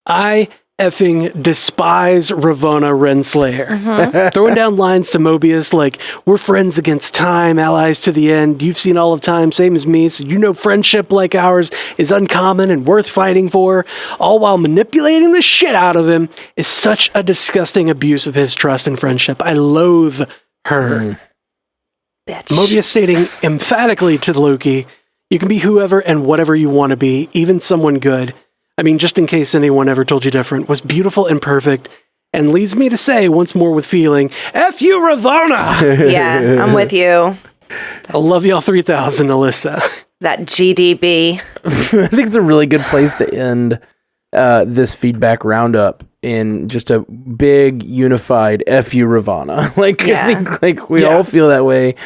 I effing despise Ravonna Renslayer. Throwing down lines to Mobius like, "We're friends against time, allies to the end. You've seen all of time, same as me, so you know friendship like ours is uncommon and worth fighting for," all while manipulating the shit out of him, is such a disgusting abuse of his trust and friendship. I loathe her. Bitch. Mobius stating emphatically to Loki, "You can be whoever and whatever you want to be, even someone good. I mean, just in case anyone ever told you different," was beautiful and perfect, and leads me to say once more with feeling, "F you, Ravonna!" Yeah, I'm with you. I love y'all 3000, Alyssa. That GDB. I think it's a really good place to end this feedback roundup in just a big unified F you, Ravonna. I think we all feel that way.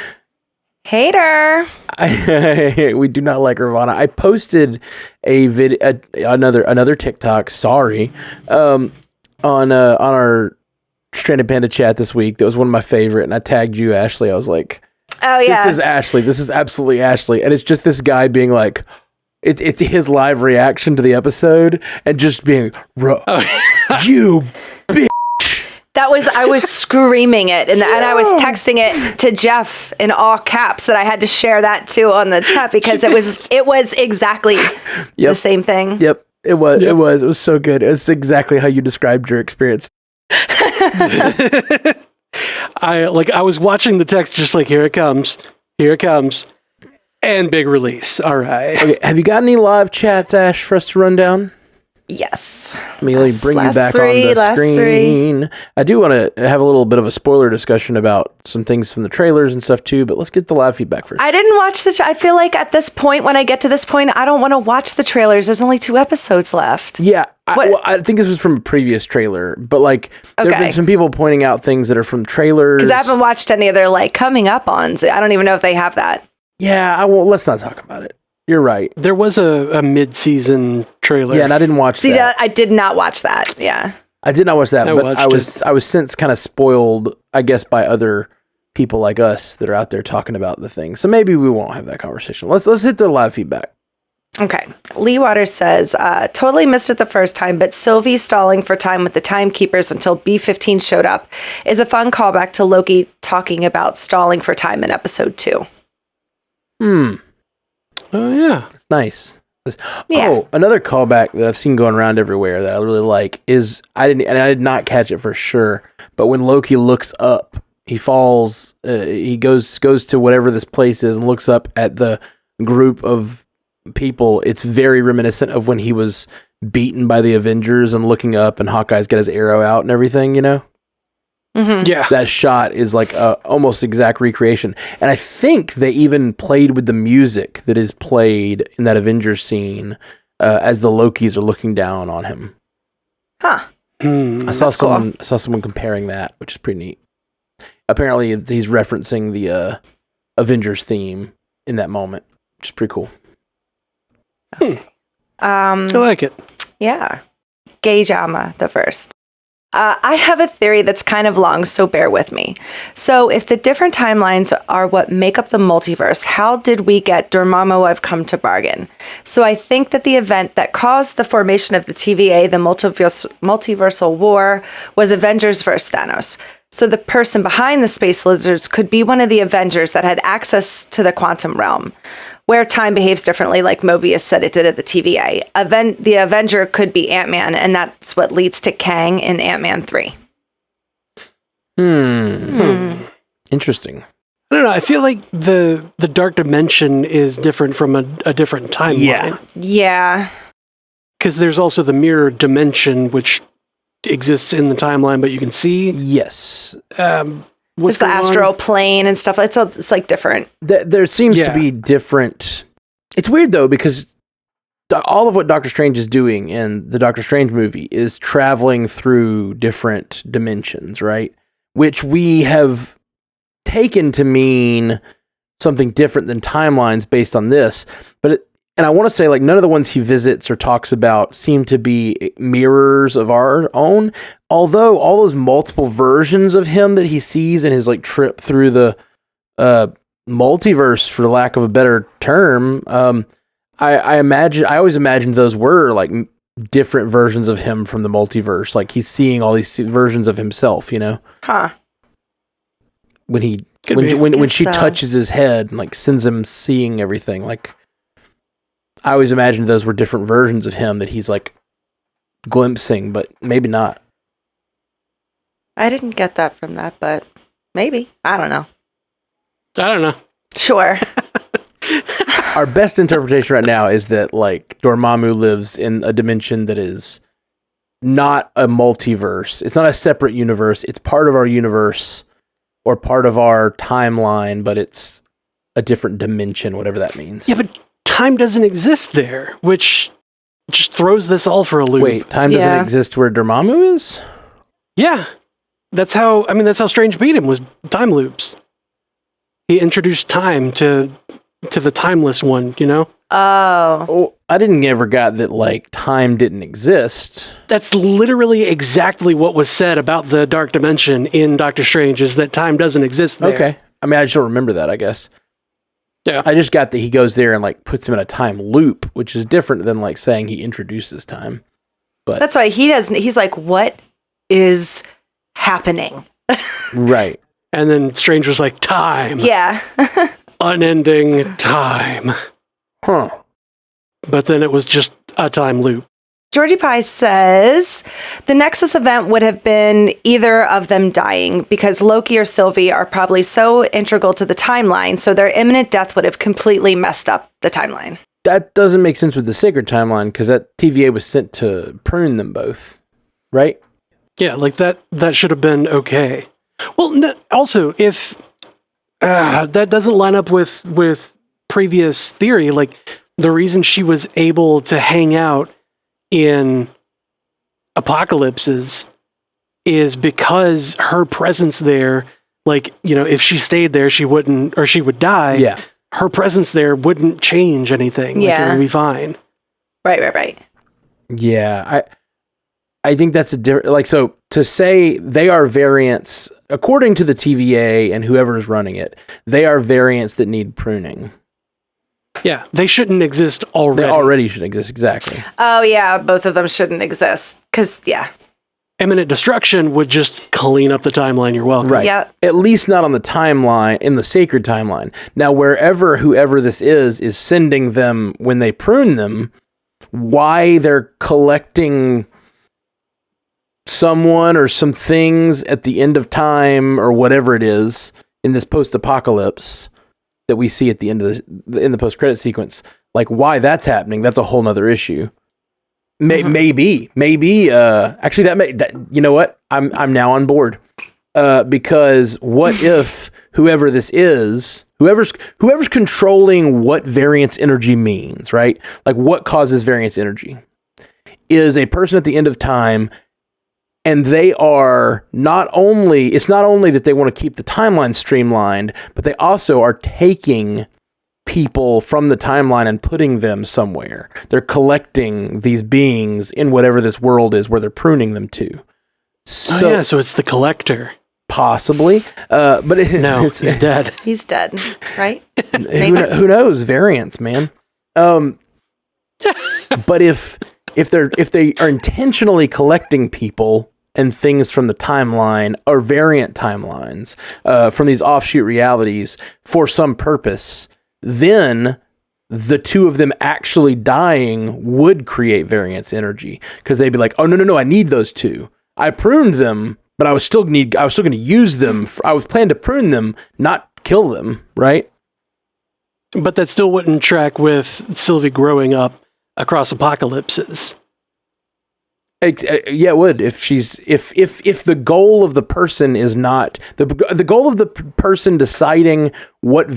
Hater. We do not like Ravonna. I posted a another TikTok. Sorry, on our Stranded Panda chat this week. That was one of my favorite, and I tagged you, Ashley. I was like, "Oh yeah, this is Ashley. This is absolutely Ashley." And it's just this guy being like, it's his live reaction to the episode, and just being, "You." I was screaming it, and I was texting it to Jeff in all caps that I had to share that too on the chat because it was exactly the same thing. Yep, it was. It was so good. It was exactly how you described your experience. I was watching the text just like, here it comes, and big release. All right. Okay, have you got any live chats, Ash, for us to run down? Yes. Amelia, bring you back on the screen. I do want to have a little bit of a spoiler discussion about some things from the trailers and stuff too, but let's get the live feedback first. I didn't watch I feel like at this point, when I get to this point, I don't want to watch the trailers. There's only 2 episodes left. Yeah, I think this was from a previous trailer, but there have been some people pointing out things that are from trailers. Because I haven't watched any of their coming up ons. I don't even know if they have that. Yeah, I won't. Let's not talk about it. You're right. There was a mid-season trailer. Yeah, and I didn't watch that. See, that I did not watch that. Yeah. I did not watch that, but I was since kind of spoiled, I guess, by other people like us that are out there talking about the thing. So maybe we won't have that conversation. Let's hit the live feedback. Okay. Lee Waters says, totally missed it the first time, but Sylvie stalling for time with the timekeepers until B-15 showed up is a fun callback to Loki talking about stalling for time in episode 2. Oh, yeah. That's nice. Yeah. Oh, another callback that I've seen going around everywhere that I really like is, I did not catch it for sure, but when Loki looks up, he falls, he goes to whatever this place is and looks up at the group of people. It's very reminiscent of when he was beaten by the Avengers and looking up and Hawkeye's got his arrow out and everything, you know? Mm-hmm. Yeah. That shot is like a almost exact recreation. And I think they even played with the music that is played in that Avengers scene as the Lokis are looking down on him. Huh. I saw someone comparing that, which is pretty neat. Apparently he's referencing the Avengers theme in that moment, which is pretty cool. I like it. Yeah. Gay Jama, the first. I have a theory that's kind of long, so bear with me. So if the different timelines are what make up the multiverse, how did we get Dormammu I've come to bargain? So I think that the event that caused the formation of the TVA, the multiversal war, was Avengers versus Thanos. So the person behind the space lizards could be one of the Avengers that had access to the quantum realm, where time behaves differently, like Mobius said it did at the TVA. The Avenger could be Ant-Man, and that's what leads to Kang in Ant-Man 3. Interesting. I don't know. I feel like the dark dimension is different from a different timeline. Yeah. Because there's also the mirror dimension, which exists in the timeline, but you can see. Yes. There's the astral plane and stuff. It's like different. There seems to be different. It's weird though, because all of what Doctor Strange is doing in the Doctor Strange movie is traveling through different dimensions, right? Which we have taken to mean something different than timelines based on this. And I want to say, like, none of the ones he visits or talks about seem to be mirrors of our own. Although all those multiple versions of him that he sees in his like trip through the multiverse, for lack of a better term, I always imagined those were like different versions of him from the multiverse. Like he's seeing all these versions of himself, you know? Huh. When she so. touches his head and like sends him seeing everything, like. I always imagined those were different versions of him that he's like glimpsing, but maybe not. I didn't get that from that, but maybe. I don't know. I don't know. Sure. Our best interpretation right now is that like Dormammu lives in a dimension that is not a multiverse. It's not a separate universe. It's part of our universe or part of our timeline, but it's a different dimension, whatever that means. Yeah, but time doesn't exist there, which just throws this all for a loop. Wait, time doesn't exist where Dormammu is? Yeah. That's how Strange beat him, was time loops. He introduced time to the timeless one, you know? Oh, I didn't ever got that like time didn't exist. That's literally exactly what was said about the dark dimension in Doctor Strange, is that time doesn't exist there. Okay. I mean, I just don't remember that, I guess. Yeah. I just got that he goes there and like puts him in a time loop, which is different than like saying he introduces time. But that's why he's like, what is happening? Right. And then Strange was like, time. Yeah. Unending time. Huh. But then it was just a time loop. Georgie Pie says the Nexus event would have been either of them dying because Loki or Sylvie are probably so integral to the timeline, so their imminent death would have completely messed up the timeline. That doesn't make sense with the sacred timeline because that TVA was sent to prune them both, right? Yeah, like that should have been okay. Well, also, if that doesn't line up with previous theory, like the reason she was able to hang out in apocalypses is because her presence there, like, you know, if she stayed there, she wouldn't, or she would die. Yeah. Her presence there wouldn't change anything. Yeah. Like, it would be fine. Right. Yeah. I think that's a different, like, so to say they are variants, according to the TVA and whoever is running it, they are variants that need pruning. Yeah, they shouldn't exist already. They already should exist, exactly. Oh, yeah, both of them shouldn't exist. Because, yeah. Imminent destruction would just clean up the timeline. You're welcome. Right. Yep. At least not on the timeline, in the sacred timeline. Now, whoever this is sending them when they prune them, why they're collecting someone or some things at the end of time or whatever it is in this post-apocalypse that we see at the end of in the post-credit sequence, like why that's happening, that's a whole nother issue. Maybe actually that you know what, I'm now on board, because what if whoever this is, whoever's controlling what variance energy means, right? Like what causes variance energy is a person at the end of time. And they are it's not only that they want to keep the timeline streamlined, but they also are taking people from the timeline and putting them somewhere. They're collecting these beings in whatever this world is where they're pruning them to. So so it's the collector. possibly, but No, it's, he's dead. He's dead, right? who knows? Variants, man. But if they are intentionally collecting people and things from the timeline or variant timelines from these offshoot realities for some purpose, then the two of them actually dying would create variance energy, because they'd be like, oh no, I need those two. I pruned them, but I was still going to use them. I was planning to prune them, not kill them, right? But that still wouldn't track with Sylvie growing up across apocalypses. Yeah, it would. If the goal of the person is not the goal of the person deciding what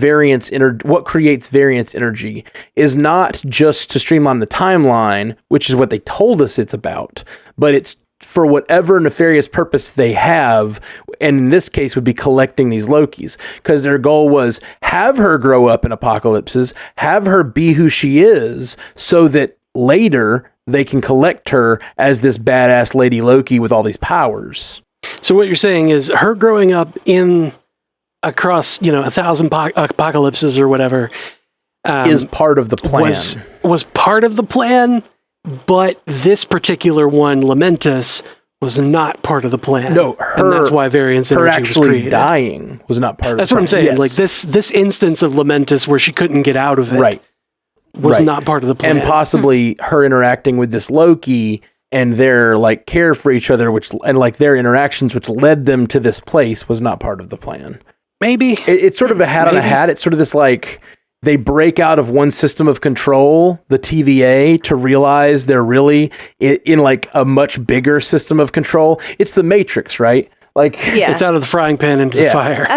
creates variance energy is not just to streamline the timeline, which is what they told us it's about, but it's for whatever nefarious purpose they have, and in this case would be collecting these Lokis, because their goal was have her grow up in apocalypses, have her be who she is, so that later they can collect her as this badass Lady Loki with all these powers. So what you're saying is her growing up across 1,000 apocalypses or whatever is part of the plan. Was part of the plan, but this particular one, Lamentus, was not part of the plan. No, and that's why variance energy her was actually created. dying was not part of That's the what plan. I'm saying. Yes. Like this instance of Lamentus where she couldn't get out of it. Right. Was not part of the plan. And possibly her interacting with this Loki and their like care for each other, and their interactions, which led them to this place, was not part of the plan. Maybe. It's sort of a hat on a hat. It's sort of this like they break out of one system of control, the TVA, to realize they're really in like a much bigger system of control. It's the Matrix, right? Like it's out of the frying pan into the fire.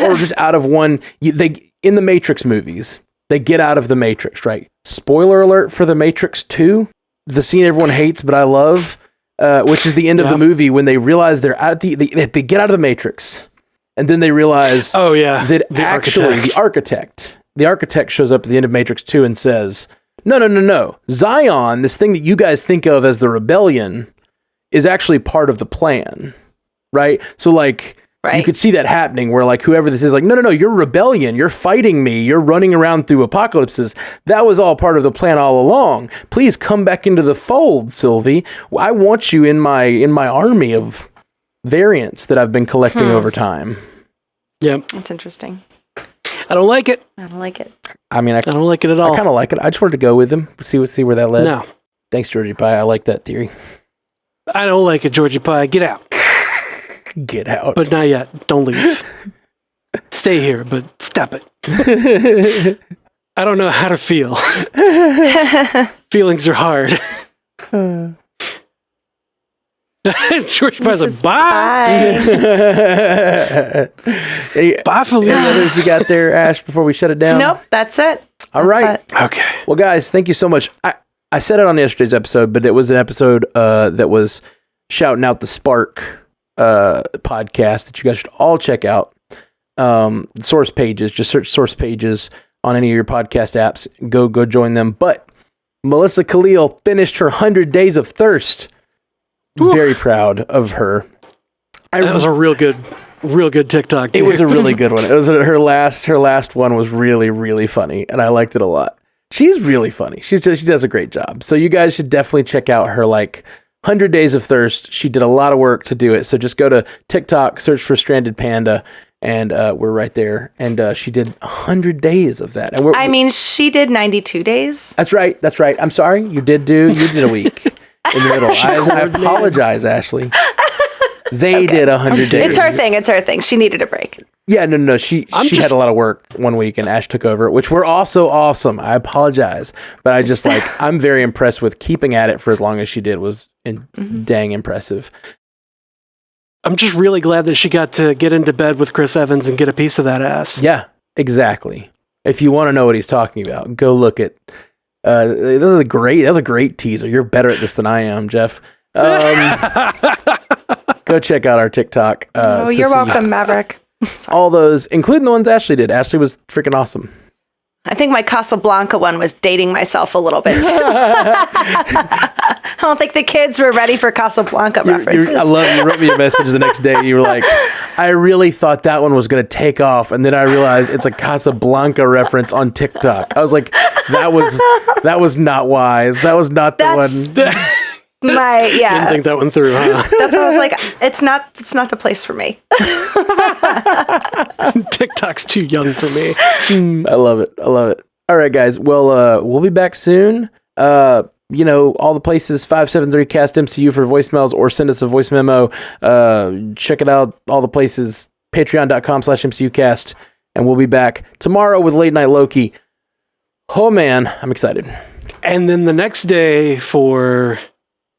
or just out of one. In the Matrix movies, they get out of the Matrix, right? Spoiler alert for the Matrix 2, the scene everyone hates but I love, which is the end of the movie when they realize they're at they get out of the Matrix, and then they realize that the architect shows up at the end of Matrix 2 and says, no, Zion, this thing that you guys think of as the rebellion, is actually part of the plan, right? So like, you could see that happening where like whoever this is like, no, you're rebellion, you're fighting me, you're running around through apocalypses. That was all part of the plan all along. Please come back into the fold, Sylvie. I want you in my army of variants that I've been collecting over time. Yep. That's interesting. I don't like it. I don't like it. I mean, I don't like it at all. I kind of like it. I just wanted to go with him, see where that led. No. Thanks, Georgie Pie. I like that theory. I don't like it, Georgie Pie. Get out. Get out. But not yet. Don't leave. Stay here, but stop it. I don't know how to feel. Feelings are hard. George Pie's like, bye. Bye, Felicia. Any others you got there, Ash, before we shut it down? Nope, that's it. All right. Okay. Well, guys, thank you so much. I said it on yesterday's episode, but it was an episode that was shouting out the Spark podcast that you guys should all check out. Source pages, just search source pages on any of your podcast apps. Go join them. But Melissa Khalil finished her 100 Days of Thirst. Ooh. Very proud of her. That was a real good TikTok. Too. It was a really good one. It was her last one was really, really funny, and I liked it a lot. She's really funny. She does a great job. So you guys should definitely check out her 100 Days of Thirst. She did a lot of work to do it. So just go to TikTok, search for Stranded Panda, and we're right there. And she did 100 days of that. And she did 92 days. That's right. I'm sorry. You did a week in the middle. I apologize, Ashley. They did 100 days. It's her thing. She needed a break. Yeah, no. She had a lot of work one week, and Ash took over, which were also awesome. I apologize, but I just I'm very impressed with keeping at it for as long as she did. Was dang impressive. I'm just really glad that she got to get into bed with Chris Evans and get a piece of that ass. Yeah, exactly. If you want to know what he's talking about, go look at. That was a great teaser. You're better at this than I am, Jeff. Go check out our TikTok. You're welcome, Maverick. All those, including the ones Ashley did. Ashley was freaking awesome. I think my Casablanca one was dating myself a little bit. I don't think the kids were ready for Casablanca references. I love you. Wrote me a message the next day. You were like, I really thought that one was going to take off. And then I realized it's a Casablanca reference on TikTok. I was like, that was not wise. That was not the one. Didn't think that one through, huh? That's why I was like, it's not the place for me. TikTok's too young for me. I love it. All right, guys. Well, we'll be back soon. All the places, 573-CAST-MCU for voicemails or send us a voice memo. Check it out. All the places, patreon.com/MCUcast. And we'll be back tomorrow with Late Night Loki. Oh, man. I'm excited. And then the next day for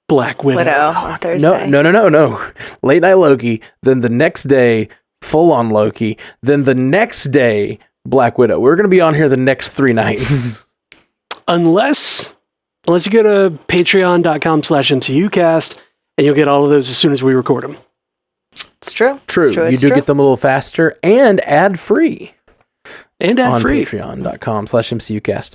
Black Widow. On Thursday. No. Late Night Loki. Then the next day, full on Loki. Then the next day, Black Widow. We're going to be on here the next 3 nights. Unless you go to patreon.com/MCUcast and you'll get all of those as soon as we record them. It's true. You do get them a little faster and ad-free. And ad-free. On patreon.com/MCUcast.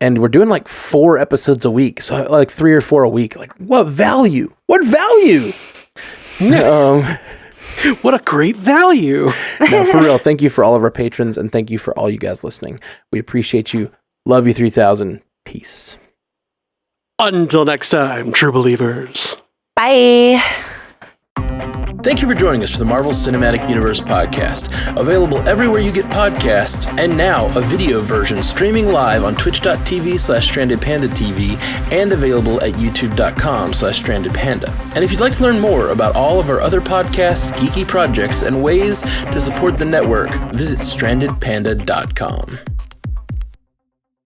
And we're doing like 4 episodes a week. So like 3 or 4 a week. Like, what value? What value? What a great value. No, for real. Thank you for all of our patrons and thank you for all you guys listening. We appreciate you. Love you 3000. Peace. Until next time, true believers. Bye. Thank you for joining us for the Marvel Cinematic Universe podcast. Available everywhere you get podcasts, and now a video version streaming live on twitch.tv/strandedpandatv and available at youtube.com/strandedpanda. And if you'd like to learn more about all of our other podcasts, geeky projects, and ways to support the network, visit strandedpanda.com.